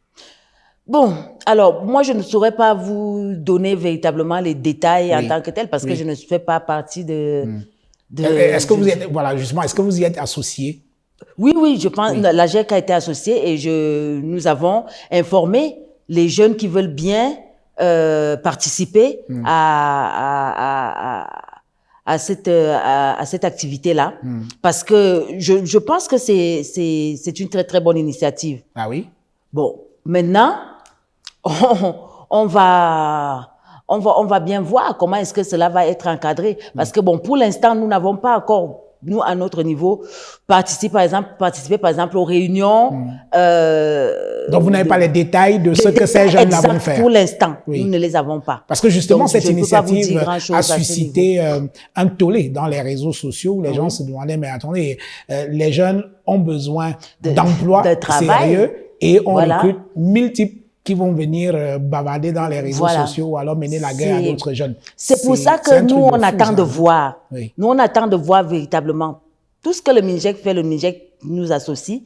Bon, alors, moi, je ne saurais pas vous donner véritablement les détails en tant que tel, parce que je ne fais pas partie Est-ce que vous êtes, voilà, justement, est-ce que vous y êtes associé? Oui, je pense, la GEC a été associée et nous avons informé les jeunes qui veulent bien participer à cette activité-là, parce que je pense que c'est une très, très bonne initiative. Ah oui? Bon, maintenant, on va bien voir comment est-ce que cela va être encadré. Parce que bon, pour l'instant, nous n'avons pas encore, nous, à notre niveau, participé par exemple aux réunions. Donc, vous n'avez pas les détails de ce que ces jeunes vont faire. Pour l'instant, nous ne les avons pas. Parce que justement, donc, cette initiative a suscité suscité un tollé dans les réseaux sociaux où les gens se demandaient, mais attendez, les jeunes ont besoin d'emplois sérieux et on recrute 1000 types qui vont venir bavarder dans les réseaux sociaux ou alors mener la guerre à d'autres jeunes. C'est pour ça que nous, on attend de voir. Nous, on attend de voir véritablement tout ce que le MINJEC fait, le MINJEC nous associe.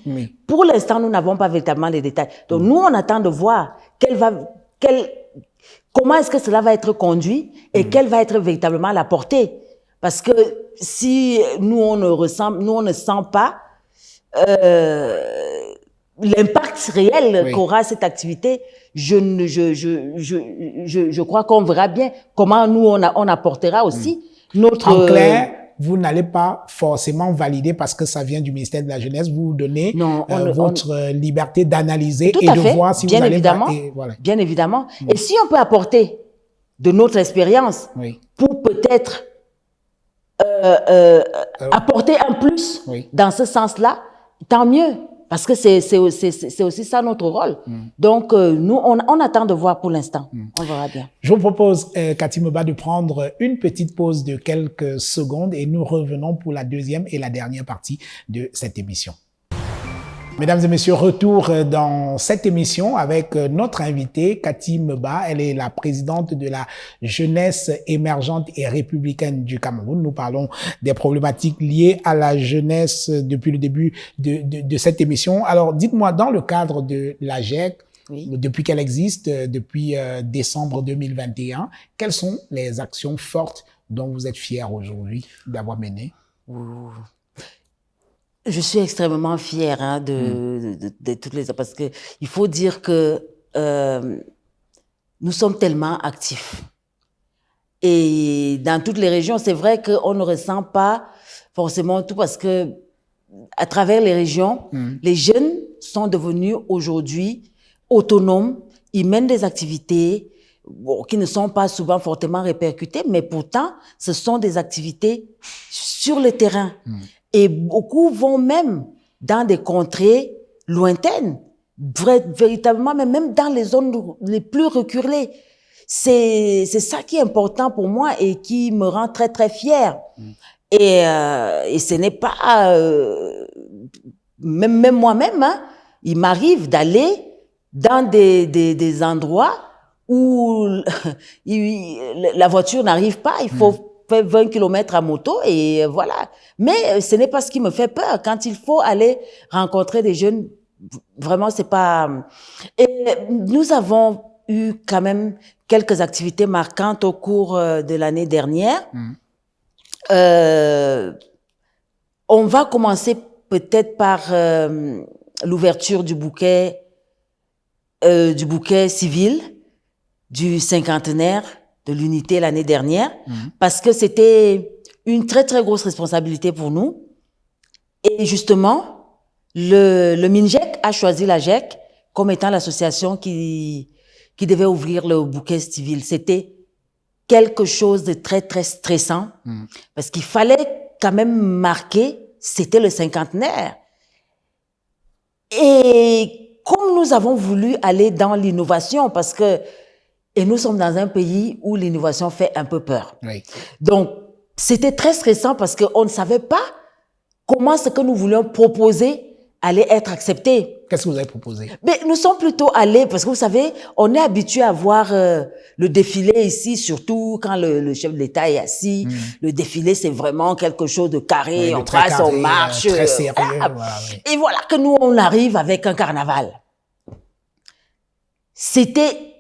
Pour l'instant, nous n'avons pas véritablement les détails. Donc, nous, on attend de voir comment est-ce que cela va être conduit et quelle va être véritablement la portée. Parce que si nous, on ne sent pas l'impact réel qu'aura cette activité, je crois qu'on verra bien comment nous, on apportera aussi notre... En clair, vous n'allez pas forcément valider parce que ça vient du ministère de la Jeunesse, vous donnez votre liberté d'analyser et de voir si vous allez... Bien évidemment. Et si on peut apporter de notre expérience pour peut-être apporter un plus dans ce sens-là, tant mieux. Parce que c'est aussi ça notre rôle. Donc, nous, on attend de voir pour l'instant. On verra bien. Je vous propose, Cathy Meba, de prendre une petite pause de quelques secondes et nous revenons pour la deuxième et la dernière partie de cette émission. Mesdames et messieurs, retour dans cette émission avec notre invitée, Cathy Meba. Elle est la présidente de la jeunesse émergente et républicaine du Cameroun. Nous parlons des problématiques liées à la jeunesse depuis le début de cette émission. Alors, dites-moi, dans le cadre de la GEC, depuis qu'elle existe, depuis décembre 2021, quelles sont les actions fortes dont vous êtes fiers aujourd'hui d'avoir menées? Je suis extrêmement fière de toutes les... Parce que il faut dire que nous sommes tellement actifs. Et dans toutes les régions, c'est vrai qu'on ne ressent pas forcément tout parce que à travers les régions, les jeunes sont devenus aujourd'hui autonomes. Ils mènent des activités qui ne sont pas souvent fortement répercutées, mais pourtant, ce sont des activités sur le terrain. Et beaucoup vont même dans des contrées lointaines, véritablement, mais même dans les zones les plus reculées. C'est ça qui est important pour moi et qui me rend très, très fière. Et ce n'est pas... même moi-même, il m'arrive d'aller dans des endroits où la voiture n'arrive pas, il faut faire 20 km à moto et voilà. Mais ce n'est pas ce qui me fait peur. Quand il faut aller rencontrer des jeunes, vraiment, c'est pas... Et nous avons eu quand même quelques activités marquantes au cours de l'année dernière. On va commencer peut-être par l'ouverture du bouquet civil du cinquantenaire de l'unité l'année dernière, parce que c'était une très, très grosse responsabilité pour nous. Et justement, le MINJEC a choisi la GEC comme étant l'association qui devait ouvrir le bouquet civil. C'était quelque chose de très, très stressant, parce qu'il fallait quand même marquer, c'était le cinquantenaire. Et comme nous avons voulu aller dans l'innovation, parce que et nous sommes dans un pays où l'innovation fait un peu peur. Oui. Donc, c'était très stressant parce qu'on ne savait pas comment ce que nous voulions proposer allait être accepté. Qu'est-ce que vous avez proposé? Mais nous sommes plutôt allés, parce que vous savez, on est habitué à voir le défilé ici, surtout quand le chef de l'État est assis. Le défilé, c'est vraiment quelque chose de carré, Oui, on très passe, carré, on marche. très sérieux. Voilà, oui. Et voilà que nous, on arrive avec un carnaval. C'était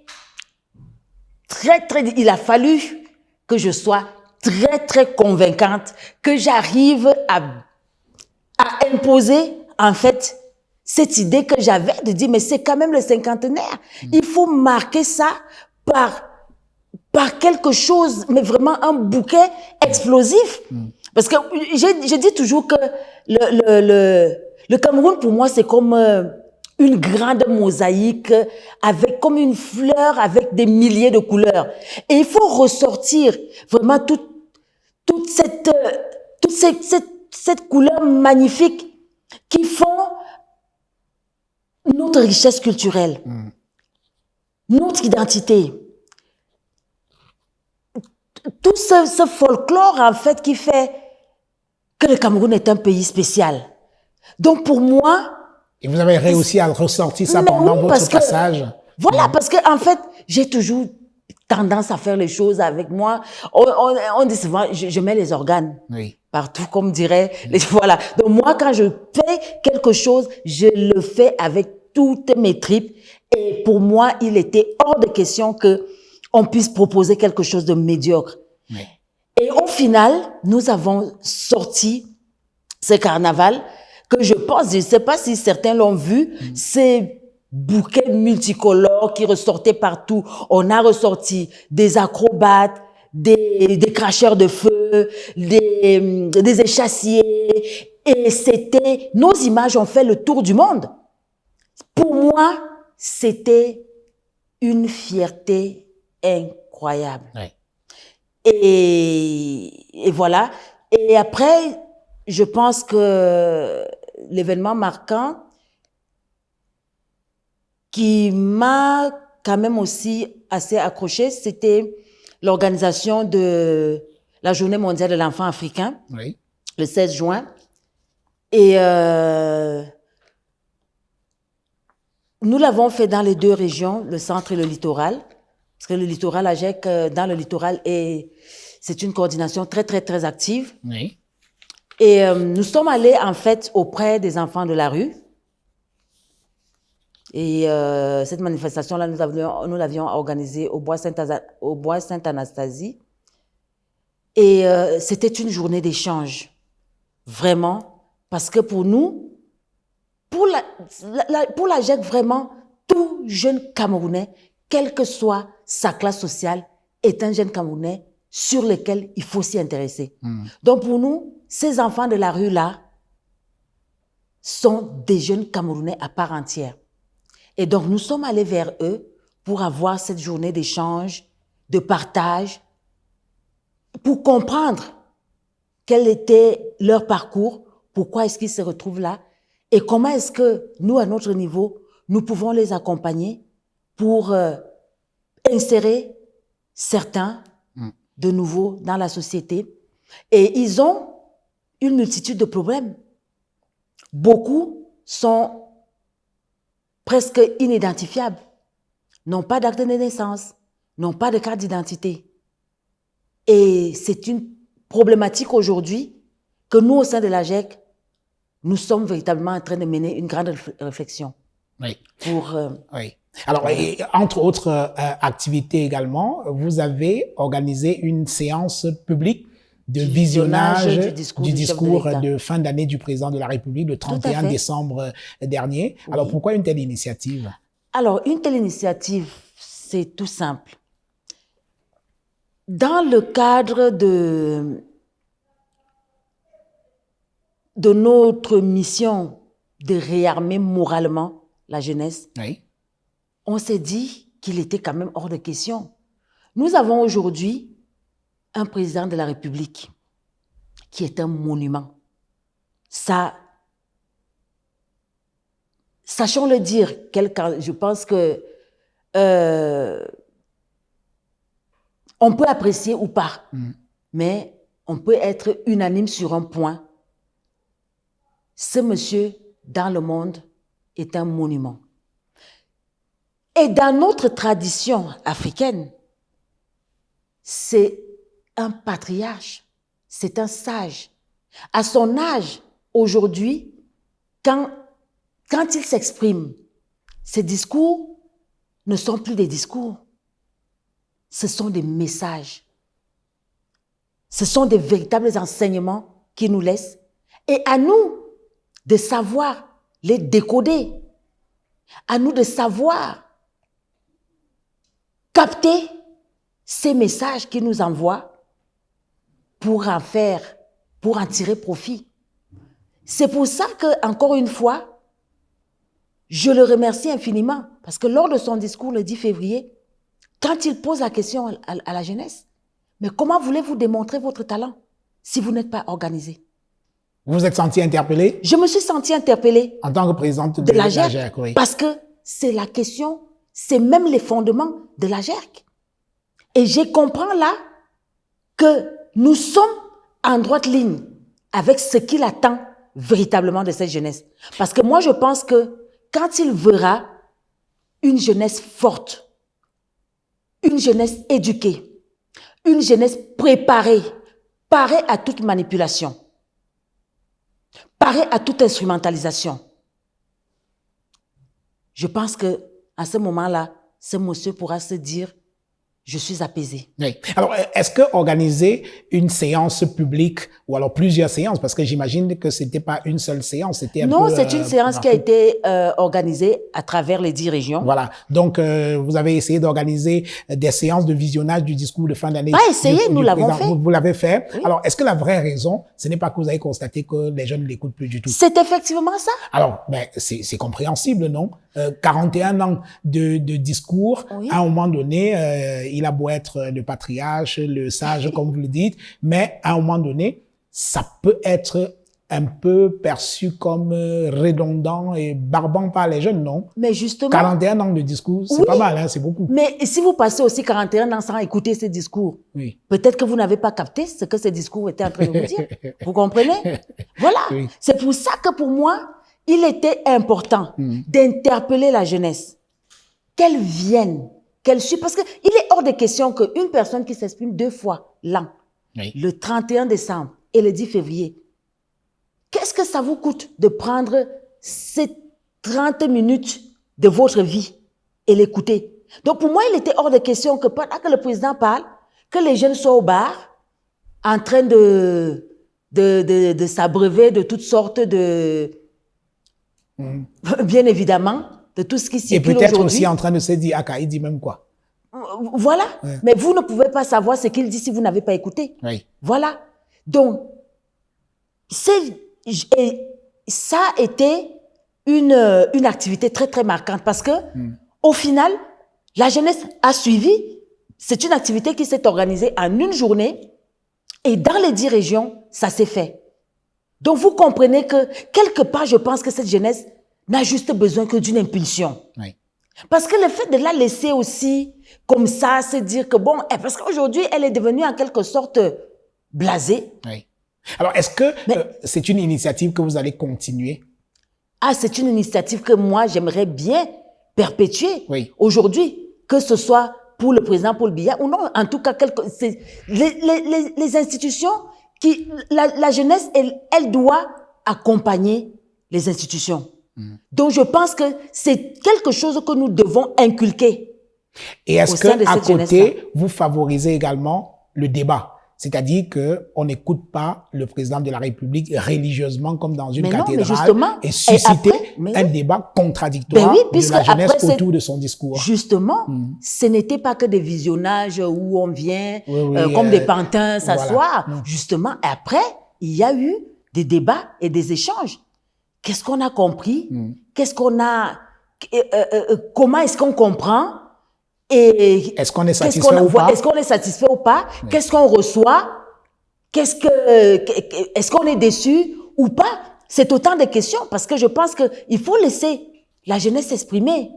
très, très... Il a fallu que je sois très, très convaincante, que j'arrive à imposer, en fait, cette idée que j'avais de dire, mais c'est quand même le cinquantenaire. Il faut marquer ça par quelque chose, mais vraiment un bouquet explosif. Parce que je dis toujours que le Cameroun, pour moi, c'est comme une grande mosaïque avec comme une fleur avec des milliers de couleurs. Et il faut ressortir vraiment toute cette couleur magnifique qui font notre richesse culturelle, notre identité. Tout ce folklore, en fait, qui fait que le Cameroun est un pays spécial. Donc, pour moi... Et vous avez réussi à ressortir ça Mais pendant oui, votre passage? Voilà, parce que en fait, j'ai toujours tendance à faire les choses avec moi. On dit souvent, je mets les organes. Oui. Partout, comme dirait, voilà. Donc moi, quand je fais quelque chose, je le fais avec toutes mes tripes. Et pour moi, il était hors de question que on puisse proposer quelque chose de médiocre. Oui. Et au final, nous avons sorti ce carnaval que je pense, je ne sais pas si certains l'ont vu, ces bouquets multicolores qui ressortaient partout. On a ressorti des acrobates, des cracheurs de feu, des échassiers. Et c'était, nos images ont fait le tour du monde. Pour moi, c'était une fierté incroyable. Oui. Et voilà. Et après, je pense que l'événement marquant qui m'a quand même aussi assez accroché, c'était l'organisation de la Journée mondiale de l'enfant africain, Oui. le 16 juin. Et nous l'avons fait dans les deux régions, le centre et le littoral. Parce que le littoral, la GEC, dans le littoral, c'est une coordination très, très, très active. Oui. Et nous sommes allés, en fait, auprès des enfants de la rue. Et cette manifestation-là, nous l'avions organisée au bois Sainte-Anastasie. Et c'était une journée d'échange, vraiment. Parce que pour nous, pour la GEC, vraiment, tout jeune Camerounais, quelle que soit sa classe sociale, est un jeune Camerounais sur lequel il faut s'y intéresser. Donc pour nous, ces enfants de la rue-là sont des jeunes Camerounais à part entière. Et donc nous sommes allés vers eux pour avoir cette journée d'échange, de partage, pour comprendre quel était leur parcours, pourquoi est-ce qu'ils se retrouvent là, et comment est-ce que nous, à notre niveau, nous pouvons les accompagner pour insérer certains de nouveau dans la société. Et ils ont une multitude de problèmes. Beaucoup sont presque inidentifiables, n'ont pas d'acte de naissance, n'ont pas de carte d'identité. Et c'est une problématique aujourd'hui que nous, au sein de la GEC, nous sommes véritablement en train de mener une grande réflexion. Oui. Pour, oui. Alors, et, entre autres activités également, vous avez organisé une séance publique de visionnage du du chef de l'État. de fin d'année du président de la République le 31 décembre dernier. Oui. Alors, pourquoi une telle initiative? Alors, une telle initiative, c'est tout simple. Dans le cadre de notre mission de réarmer moralement la jeunesse, Oui. on s'est dit qu'il était quand même hors de question. Nous avons aujourd'hui un président de la République qui est un monument. Ça, sachons le dire, je pense que on peut apprécier ou pas, mais on peut être unanime sur un point. Ce monsieur, dans le monde, est un monument. Et dans notre tradition africaine, c'est un patriarche, c'est un sage. À son âge, aujourd'hui, quand il s'exprime, ses discours ne sont plus des discours, ce sont des messages. Ce sont des véritables enseignements qu'il nous laisse. Et à nous de savoir les décoder, à nous de savoir capter ces messages qu'il nous envoie pour en tirer profit. C'est pour ça que, encore une fois, je le remercie infiniment, parce que lors de son discours le 10 février, quand il pose la question à la jeunesse, mais comment voulez-vous démontrer votre talent si vous n'êtes pas organisé? Vous vous êtes senti interpellé? Je me suis sentie interpellée En tant que présidente de la GERC, GERC, oui. parce que c'est la question, c'est même les fondements de la GERC. Et je comprends là que nous sommes en droite ligne avec ce qu'il attend véritablement de cette jeunesse. Parce que moi, je pense que quand il verra une jeunesse forte, une jeunesse éduquée, une jeunesse préparée, parée à toute manipulation, parée à toute instrumentalisation, je pense que à ce moment-là, ce monsieur pourra se dire je suis apaisé. Oui. Alors, est-ce que organiser une séance publique ou alors plusieurs séances, parce que j'imagine que c'était pas une seule séance, c'était un peu... Non, c'est une séance qui a été organisée à travers les 10 régions. Voilà. Donc, vous avez essayé d'organiser des séances de visionnage du discours de fin d'année. Pas essayé, nous l'avons fait. Vous l'avez fait. Oui. Alors, est-ce que la vraie raison, ce n'est pas que vous avez constaté que les jeunes ne l'écoutent plus du tout? C'est effectivement ça. Alors, ben, c'est compréhensible, non? 41 ans de discours, Oui. à un moment donné, il a beau être le patriarche, le sage, comme vous le dites, mais à un moment donné, ça peut être un peu perçu comme redondant et barbant par les jeunes, non? Mais justement... 41 ans de discours, c'est Oui. pas mal, hein, c'est beaucoup. Mais si vous passez aussi 41 ans sans écouter ces discours, Oui. peut-être que vous n'avez pas capté ce que ces discours étaient en train de vous dire. Vous comprenez? Voilà. Oui. C'est pour ça que pour moi, il était important d'interpeller la jeunesse. Qu'elle vienne, qu'elle suive. Parce qu'il est hors de question qu'une personne qui s'exprime 2 fois l'an, Oui. le 31 décembre et le 10 février, qu'est-ce que ça vous coûte de prendre ces 30 minutes de votre vie et l'écouter? Donc pour moi, il était hors de question que pendant que le président parle, que les jeunes soient au bar en train de s'abreuver de toutes sortes de... Bien évidemment, de tout ce qui Et circule peut-être aujourd'hui. aussi en train de se dire, ah, il dit même quoi? Voilà. Ouais. Mais vous ne pouvez pas savoir ce qu'il dit si vous n'avez pas écouté. Oui. Voilà. Donc, et ça a été une activité très, très marquante parce que, au final, la jeunesse a suivi. C'est une activité qui s'est organisée en une journée et dans les 10 régions, ça s'est fait. Donc, vous comprenez que, quelque part, je pense que cette jeunesse n'a juste besoin que d'une impulsion. Oui. Parce que le fait de la laisser aussi comme ça, se dire que bon, parce qu'aujourd'hui, elle est devenue en quelque sorte blasée. Oui. Alors, est-ce que c'est une initiative que vous allez continuer? Ah, c'est une initiative que moi, j'aimerais bien perpétuer Oui. aujourd'hui, que ce soit pour le président Paul Biya ou non. En tout cas, les institutions, la jeunesse, elle doit accompagner les institutions. Donc, je pense que c'est quelque chose que nous devons inculquer. Et est-ce Au sein de que à cette côté, jeunesse-là. vous favorisez également le débat? C'est-à-dire qu'on n'écoute pas le président de la République religieusement comme dans une Mais non, mais cathédrale justement, et susciter après, mais un oui. débat contradictoire Ben oui, de puisque la jeunesse après, autour de son discours. Justement, ce n'était pas que des visionnages où on vient comme des pantins s'asseoir. Voilà. Justement, après, il y a eu des débats et des échanges. Qu'est-ce qu'on a compris? Qu'est-ce qu'on a... comment est-ce qu'on comprend? Et Est-ce qu'on est qu'est-ce satisfait ou pas? Est-ce qu'on est satisfait ou pas? Qu'est-ce qu'on reçoit? Est-ce qu'on est déçu ou pas? C'est autant de questions parce que je pense qu'il faut laisser la jeunesse s'exprimer.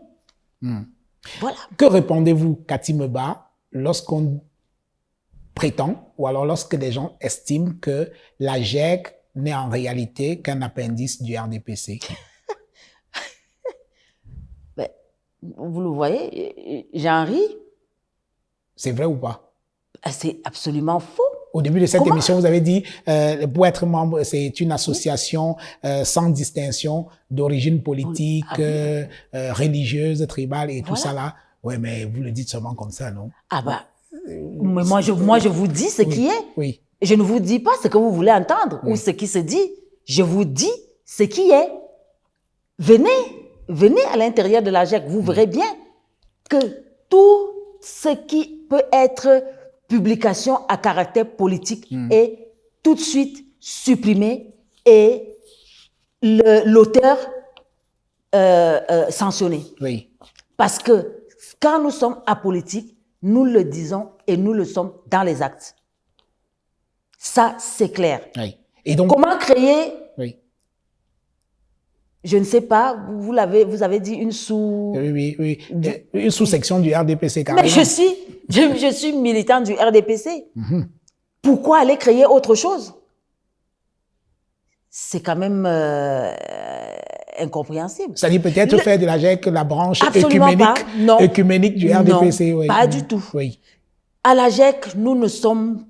Voilà. Que répondez-vous, Cathy Meba, lorsqu'on prétend, ou alors lorsque les gens estiment que la GEC n'est en réalité qu'un appendice du RDPC? Ben, vous le voyez, j'en ris. C'est vrai ou pas? C'est absolument faux. Au début de cette Comment? émission, vous avez dit, pour être membre, c'est une association sans distinction d'origine politique, religieuse, tribale et tout ça là. Ouais, mais vous le dites seulement comme ça, non? Ah bah, mais moi je vous dis ce qui est. Oui. Je ne vous dis pas ce que vous voulez entendre ou ce qui se dit. Je vous dis ce qui est. Venez à l'intérieur de la GEC, vous verrez bien que tout ce qui peut être publication à caractère politique est tout de suite supprimé et l'auteur sanctionné. Oui. Parce que quand nous sommes apolitiques, nous le disons et nous le sommes dans les actes. Ça, c'est clair. Oui. Et donc, comment créer, oui. je ne sais pas, vous avez dit une sous... Oui. Une sous-section du RDPC, carrément. Mais je suis militant du RDPC. Pourquoi aller créer autre chose? C'est quand même incompréhensible. C'est-à-dire peut-être faire de la GEC la branche œcuménique du RDPC. Non, oui. pas du tout. Oui. À la GEC, nous sommes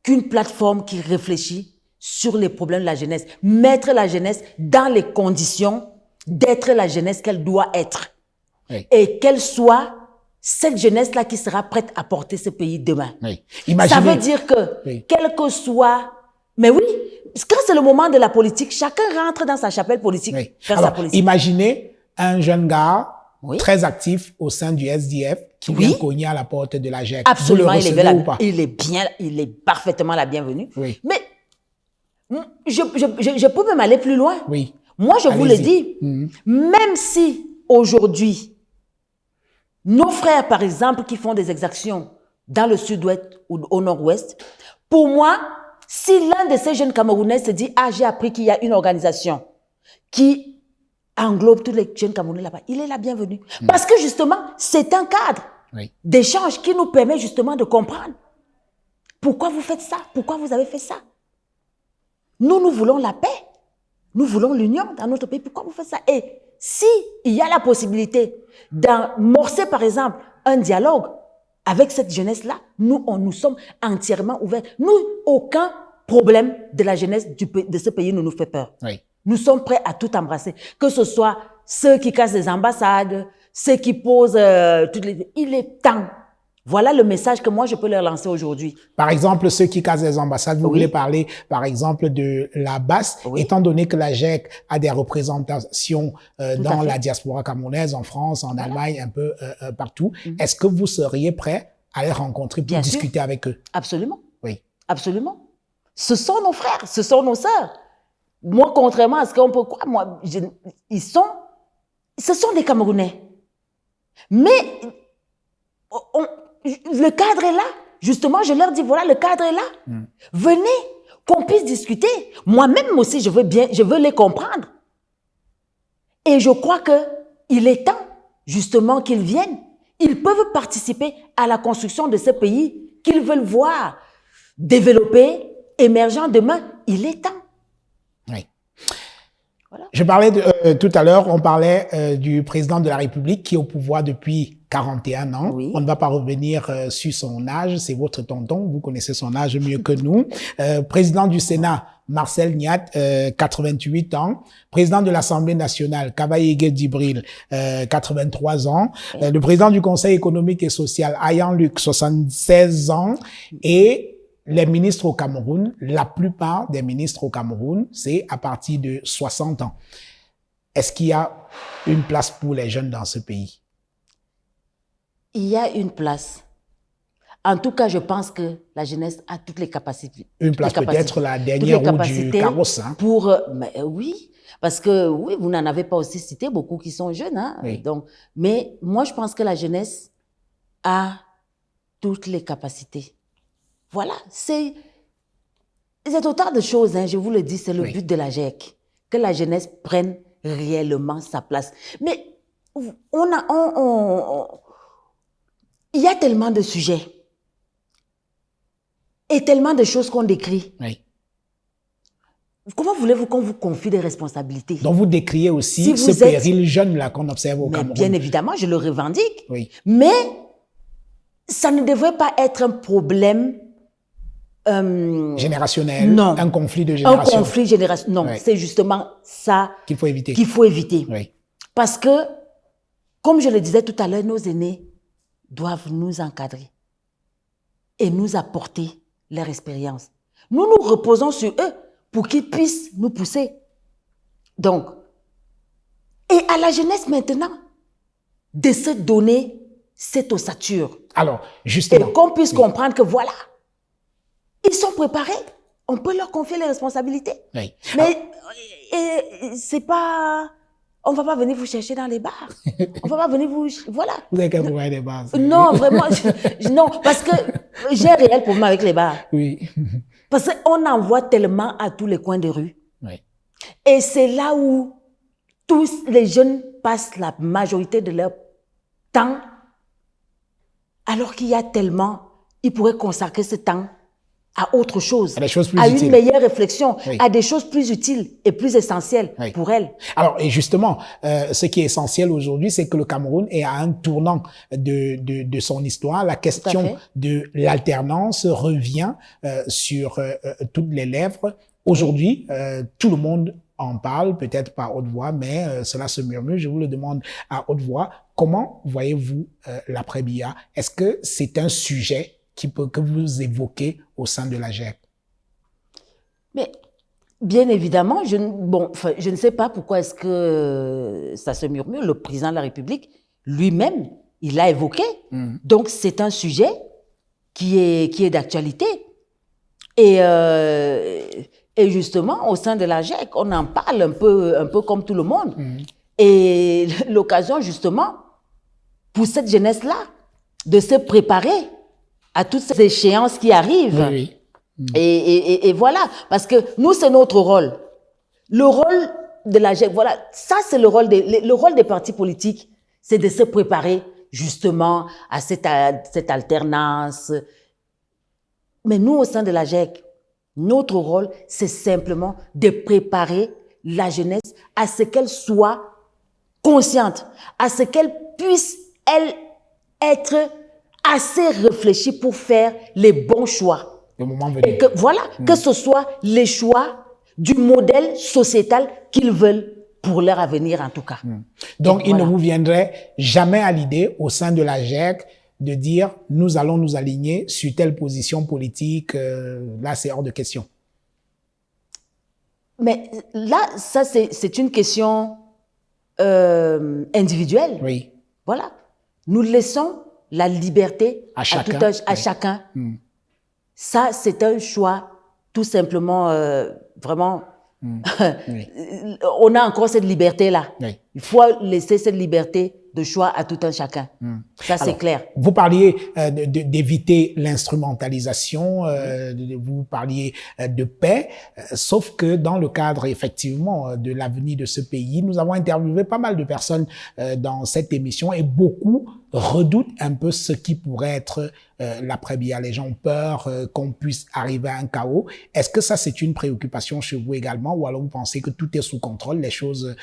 qu'une plateforme qui réfléchit sur les problèmes de la jeunesse. Mettre la jeunesse dans les conditions d'être la jeunesse qu'elle doit être. Oui. Et qu'elle soit cette jeunesse-là qui sera prête à porter ce pays demain. Oui. Imaginez... Ça veut dire que, quel que soit... Mais oui, quand c'est le moment de la politique, chacun rentre dans sa chapelle politique, faire sa politique. Imaginez un jeune gars très actif au sein du SDF qui vient cogner à la porte de la GEC. Absolument, vous le recevez ou pas? il est parfaitement la bienvenue. Oui. Mais je peux même aller plus loin. Oui. Moi, je vous le dis, même si aujourd'hui, nos frères, par exemple, qui font des exactions dans le sud-ouest ou au nord-ouest, pour moi, si l'un de ces jeunes Camerounais se dit « Ah, j'ai appris qu'il y a une organisation qui englobe tous les jeunes Camerounais là-bas », il est la bienvenue. Parce que justement, c'est un cadre d'échange qui nous permet justement de comprendre. Pourquoi vous faites ça? Pourquoi vous avez fait ça? Nous voulons la paix. Nous voulons l'union dans notre pays. Pourquoi vous faites ça? Et si il y a la possibilité d'amorcer, par exemple, un dialogue avec cette jeunesse-là, nous sommes entièrement ouverts. Nous, aucun problème de la jeunesse de ce pays ne nous fait peur. Oui. Nous sommes prêts à tout embrasser. Que ce soit ceux qui cassent les ambassades, ceux qui posent toutes les... Il est temps. Voilà le message que moi, je peux leur lancer aujourd'hui. Par exemple, ceux qui cassent les ambassades, vous voulez parler, par exemple, de la BAS, étant donné que la GEC a des représentations dans la diaspora camerounaise, en France, en Allemagne, un peu partout. Est-ce que vous seriez prêt à les rencontrer pour discuter avec eux? Absolument. Oui. Absolument. Ce sont nos frères, ce sont nos sœurs. Moi, contrairement à ce qu'on peut croire, moi, ce sont des Camerounais. Mais le cadre est là. Justement, je leur dis, voilà, le cadre est là. Venez, qu'on puisse discuter. Moi-même aussi, je veux les comprendre. Et je crois qu'il est temps, justement, qu'ils viennent. Ils peuvent participer à la construction de ce pays qu'ils veulent voir développer, émergent demain. Il est temps. Oui. Voilà. Je parlais tout à l'heure, on parlait du président de la République qui est au pouvoir depuis 41 ans. Oui. On ne va pas revenir sur son âge, c'est votre tonton, vous connaissez son âge mieux que nous. Président du Sénat, Marcel Niat, 88 ans. Président de l'Assemblée nationale, Kabaye Djibril, 83 ans. Le président du Conseil économique et social, Ayan Luc, 76 ans. Et les ministres au Cameroun, la plupart des ministres au Cameroun, c'est à partir de 60 ans. Est-ce qu'il y a une place pour les jeunes dans ce pays? Il y a une place. En tout cas, je pense que la jeunesse a toutes les capacités. Une place peut-être la dernière roue du carrosse. Hein? Pour, oui, parce que oui, vous n'en avez pas aussi cité beaucoup qui sont jeunes. Hein? Oui. Donc, mais moi, je pense que la jeunesse a toutes les capacités. Voilà, c'est autant de choses, hein, je vous le dis, c'est le but de la GEC, que la jeunesse prenne réellement sa place. Mais il y a tellement de sujets et tellement de choses qu'on décrit. Oui. Comment voulez-vous qu'on vous confie des responsabilités? Donc vous décriez aussi ce péril jeune là qu'on observe au Cameroun. Bien évidemment, je le revendique. Oui. Mais ça ne devrait pas être un problème générationnel, non. Un conflit de génération. Un conflit générationnel. Non, c'est justement ça qu'il faut éviter. Oui. Parce que, comme je le disais tout à l'heure, nos aînés doivent nous encadrer et nous apporter leur expérience. Nous nous reposons sur eux pour qu'ils puissent nous pousser. Donc, et à la jeunesse maintenant, de se donner cette ossature. Alors, justement. Et qu'on puisse comprendre que voilà, ils sont préparés. On peut leur confier les responsabilités. Oui. Mais c'est pas... On va pas venir vous chercher dans les bars. On va pas venir vous... Voilà. Vous avez qu'à trouver des bars. Non, vraiment. Non, parce que j'ai un réel problème avec les bars. Oui. Parce qu'on en voit tellement à tous les coins de rue. Oui. Et c'est là où tous les jeunes passent la majorité de leur temps, alors qu'il y a tellement... Ils pourraient consacrer ce temps à autre chose, à des choses plus à utiles. Une meilleure réflexion, oui. À des choses plus utiles et plus essentielles pour elles. Alors, et justement, ce qui est essentiel aujourd'hui, c'est que le Cameroun est à un tournant de son histoire. La question de l'alternance revient sur toutes les lèvres. Aujourd'hui, tout le monde en parle, peut-être pas à haute voix, mais cela se murmure. Je vous le demande à haute voix. Comment voyez-vous l'après-BIA? Est-ce que c'est un sujet que vous évoquez au sein de la GEC? Mais bien évidemment, je ne sais pas pourquoi est-ce que ça se murmure. Le président de la République lui-même, il l'a évoqué. Donc c'est un sujet qui est d'actualité. Et justement, au sein de la GEC, on en parle un peu comme tout le monde. Et l'occasion justement pour cette jeunesse-là de se préparer à toutes ces échéances qui arrivent. Oui. Et voilà, parce que nous, c'est notre rôle. Le rôle de la GEC, voilà, ça c'est le rôle des partis politiques, c'est de se préparer justement à cette alternance. Mais nous, au sein de la GEC, notre rôle, c'est simplement de préparer la jeunesse à ce qu'elle soit consciente, à ce qu'elle puisse, elle, être assez réfléchi pour faire les bons choix. Le moment venu. Et que, voilà, que ce soit les choix du modèle sociétal qu'ils veulent pour leur avenir en tout cas. Donc, il ne vous viendrait jamais à l'idée au sein de la GEC de dire nous allons nous aligner sur telle position politique, là c'est hors de question. Mais là, ça c'est une question individuelle. Oui. Voilà. Nous laissons la liberté à chacun. Tout âge, à chacun. Ça, c'est un choix tout simplement, vraiment, on a encore cette liberté-là. Oui. Il faut laisser cette liberté de choix à tout un chacun. Ça, c'est clair. Vous parliez d'éviter l'instrumentalisation, vous parliez de paix, sauf que dans le cadre, effectivement, de l'avenir de ce pays, nous avons interviewé pas mal de personnes dans cette émission et beaucoup redoutent un peu ce qui pourrait être l'après-Biya. Les gens ont peur qu'on puisse arriver à un chaos. Est-ce que ça, c'est une préoccupation chez vous également, ou alors vous pensez que tout est sous contrôle, les choses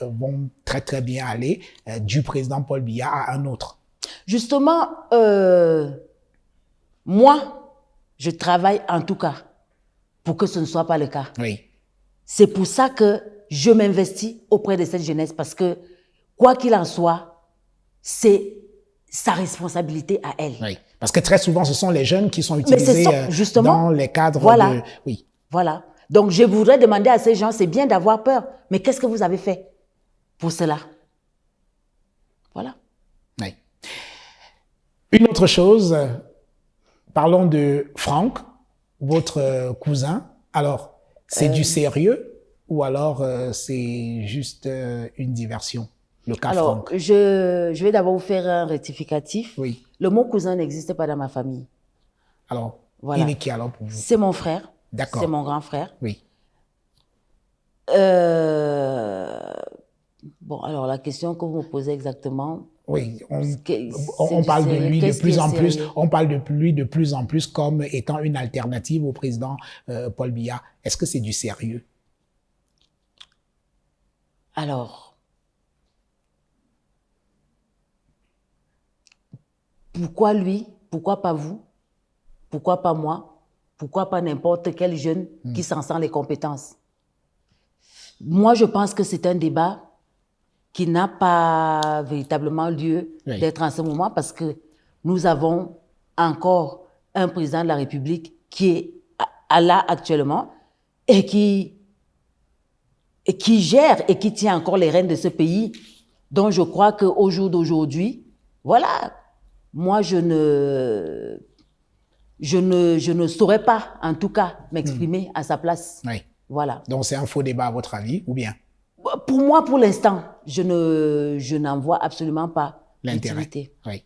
vont très très bien aller du président Paul Biya à un autre? Justement, moi, je travaille en tout cas pour que ce ne soit pas le cas. Oui. C'est pour ça que je m'investis auprès de cette jeunesse, parce que quoi qu'il en soit, c'est sa responsabilité à elle. Oui. Parce que très souvent, ce sont les jeunes qui sont utilisés dans les cadres voilà, de... Oui. Voilà. Donc, je voudrais demander à ces gens, c'est bien d'avoir peur, mais qu'est-ce que vous avez fait pour cela? Voilà. Oui. Une autre chose, parlons de Franck, votre cousin. Alors, c'est du sérieux ou alors c'est juste une diversion, le cas Alors, Franck? je vais d'abord vous faire un rectificatif. Oui. Le mot cousin n'existe pas dans ma famille. Alors, Voilà. il est qui alors pour vous? C'est mon frère. D'accord. C'est mon grand frère. Oui. Bon, alors la question que vous me posez exactement... Oui, on c'est parle de sérieux. lui de Qu'est-ce qui plus est en plus, sérieux? on parle de lui de plus en plus comme étant une alternative au président Paul Biya. Est-ce que c'est du sérieux? Alors, pourquoi lui? Pourquoi pas vous? Pourquoi pas moi? Pourquoi pas n'importe quel jeune qui s'en sent les compétences? Moi, je pense que c'est un débat qui n'a pas véritablement lieu Oui. d'être en ce moment, parce que nous avons encore un président de la République qui est là actuellement et qui gère et qui tient encore les rênes de ce pays. Donc, je crois qu'au jour d'aujourd'hui, voilà, moi, je ne saurais pas, en tout cas, m'exprimer à sa place. Oui. Voilà. Donc c'est un faux débat à votre avis, ou bien Pour moi, pour l'instant, je n'en vois absolument pas l'intérêt? l'utilité. Oui.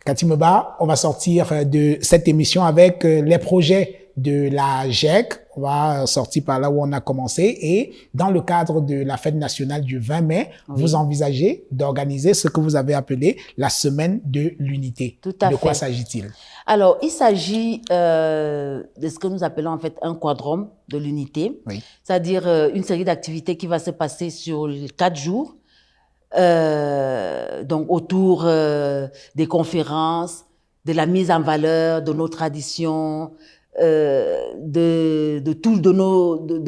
Katimeba, on va sortir de cette émission avec les projets de la GEC. On va sortir par là où on a commencé, et dans le cadre de la fête nationale du 20 mai, Oui. vous envisagez d'organiser ce que vous avez appelé la semaine de l'unité. Tout à De quoi fait. s'agit-il? Alors, il s'agit de ce que nous appelons en fait un quadrome de l'unité, Oui. c'est-à-dire une série d'activités qui va se passer sur 4 jours, donc autour des conférences, de la mise en valeur de nos traditions, de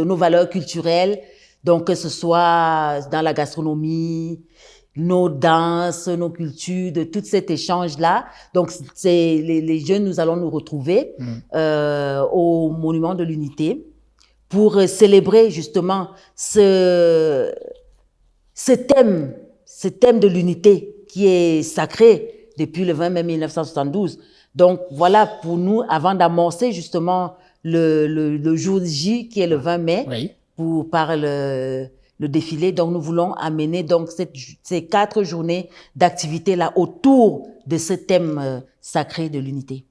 nos valeurs culturelles, donc que ce soit dans la gastronomie, nos danses, nos cultures, de tout cet échange-là. Donc, c'est les jeunes, nous allons nous retrouver au Monument de l'Unité pour célébrer justement ce thème de l'unité qui est sacré depuis le 20 mai 1972. Donc, voilà, pour nous, avant d'amorcer justement le jour J, qui est le 20 mai, Oui. par le défilé. Donc, nous voulons amener donc ces 4 journées d'activité là autour de ce thème sacré de l'unité.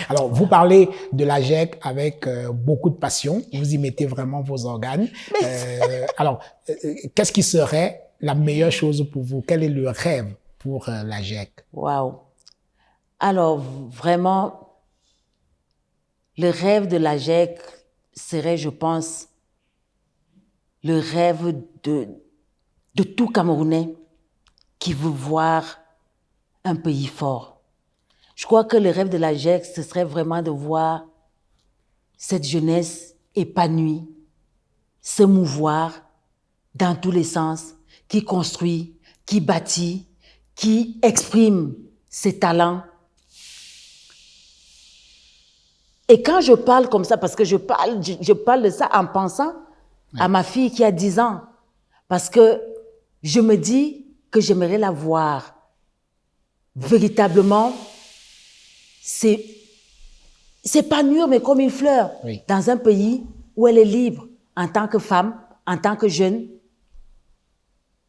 Alors, vous parlez de la GEC avec beaucoup de passion. Vous y mettez vraiment vos organes. Alors, qu'est-ce qui serait la meilleure chose pour vous? Quel est le rêve pour la GEC? Waouh! Alors, vraiment, le rêve de la GEC serait, je pense, le rêve de tout Camerounais qui veut voir un pays fort. Je crois que le rêve de la GEC, ce serait vraiment de voir cette jeunesse épanouie, se mouvoir dans tous les sens, qui construit, qui bâtit, qui exprime ses talents. Et quand je parle comme ça, parce que je parle de ça en pensant à ma fille qui a 10 ans, parce que je me dis que j'aimerais la voir véritablement s'épanouir, mais comme une fleur, Oui. dans un pays où elle est libre en tant que femme, en tant que jeune.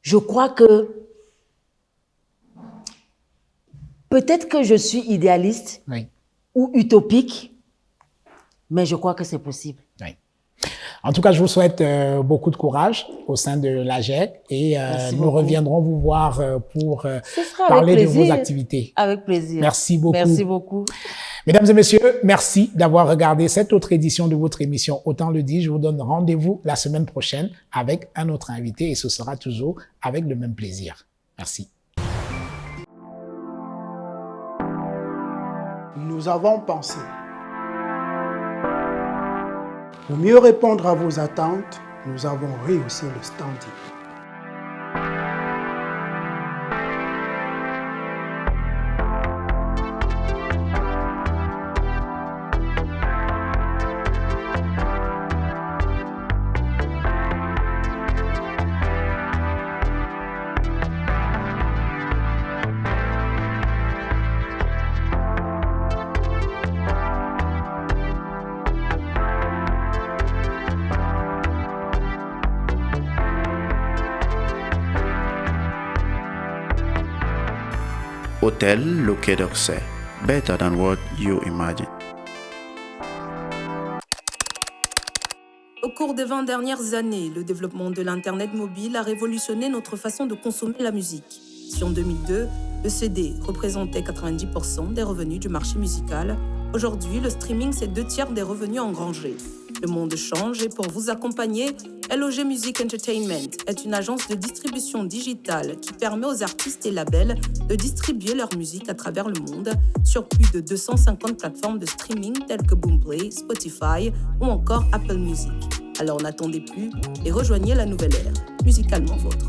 Je crois que peut-être que je suis idéaliste Oui. ou utopique, mais je crois que c'est possible. Oui. En tout cas, je vous souhaite beaucoup de courage au sein de l'AGEC et nous beaucoup. reviendrons vous voir pour Ce sera parler avec de plaisir. vos activités. Avec plaisir. Merci beaucoup. Merci beaucoup. Mesdames et messieurs, merci d'avoir regardé cette autre édition de votre émission Autant le dit. Je vous donne rendez-vous la semaine prochaine avec un autre invité et ce sera toujours avec le même plaisir. Merci. Nous avons pensé. Pour mieux répondre à vos attentes, nous avons rehaussé le standing. Hôtel Le Quai d'Orsay. Better than what you imagine. Au cours des 20 dernières années, le développement de l'Internet mobile a révolutionné notre façon de consommer la musique. Si en 2002, le CD représentait 90% des revenus du marché musical, aujourd'hui, le streaming, c'est 2/3 des revenus engrangés. Le monde change et pour vous accompagner, LOG Music Entertainment est une agence de distribution digitale qui permet aux artistes et labels de distribuer leur musique à travers le monde sur plus de 250 plateformes de streaming telles que Boomplay, Spotify ou encore Apple Music. Alors n'attendez plus et rejoignez la nouvelle ère, musicalement vôtre.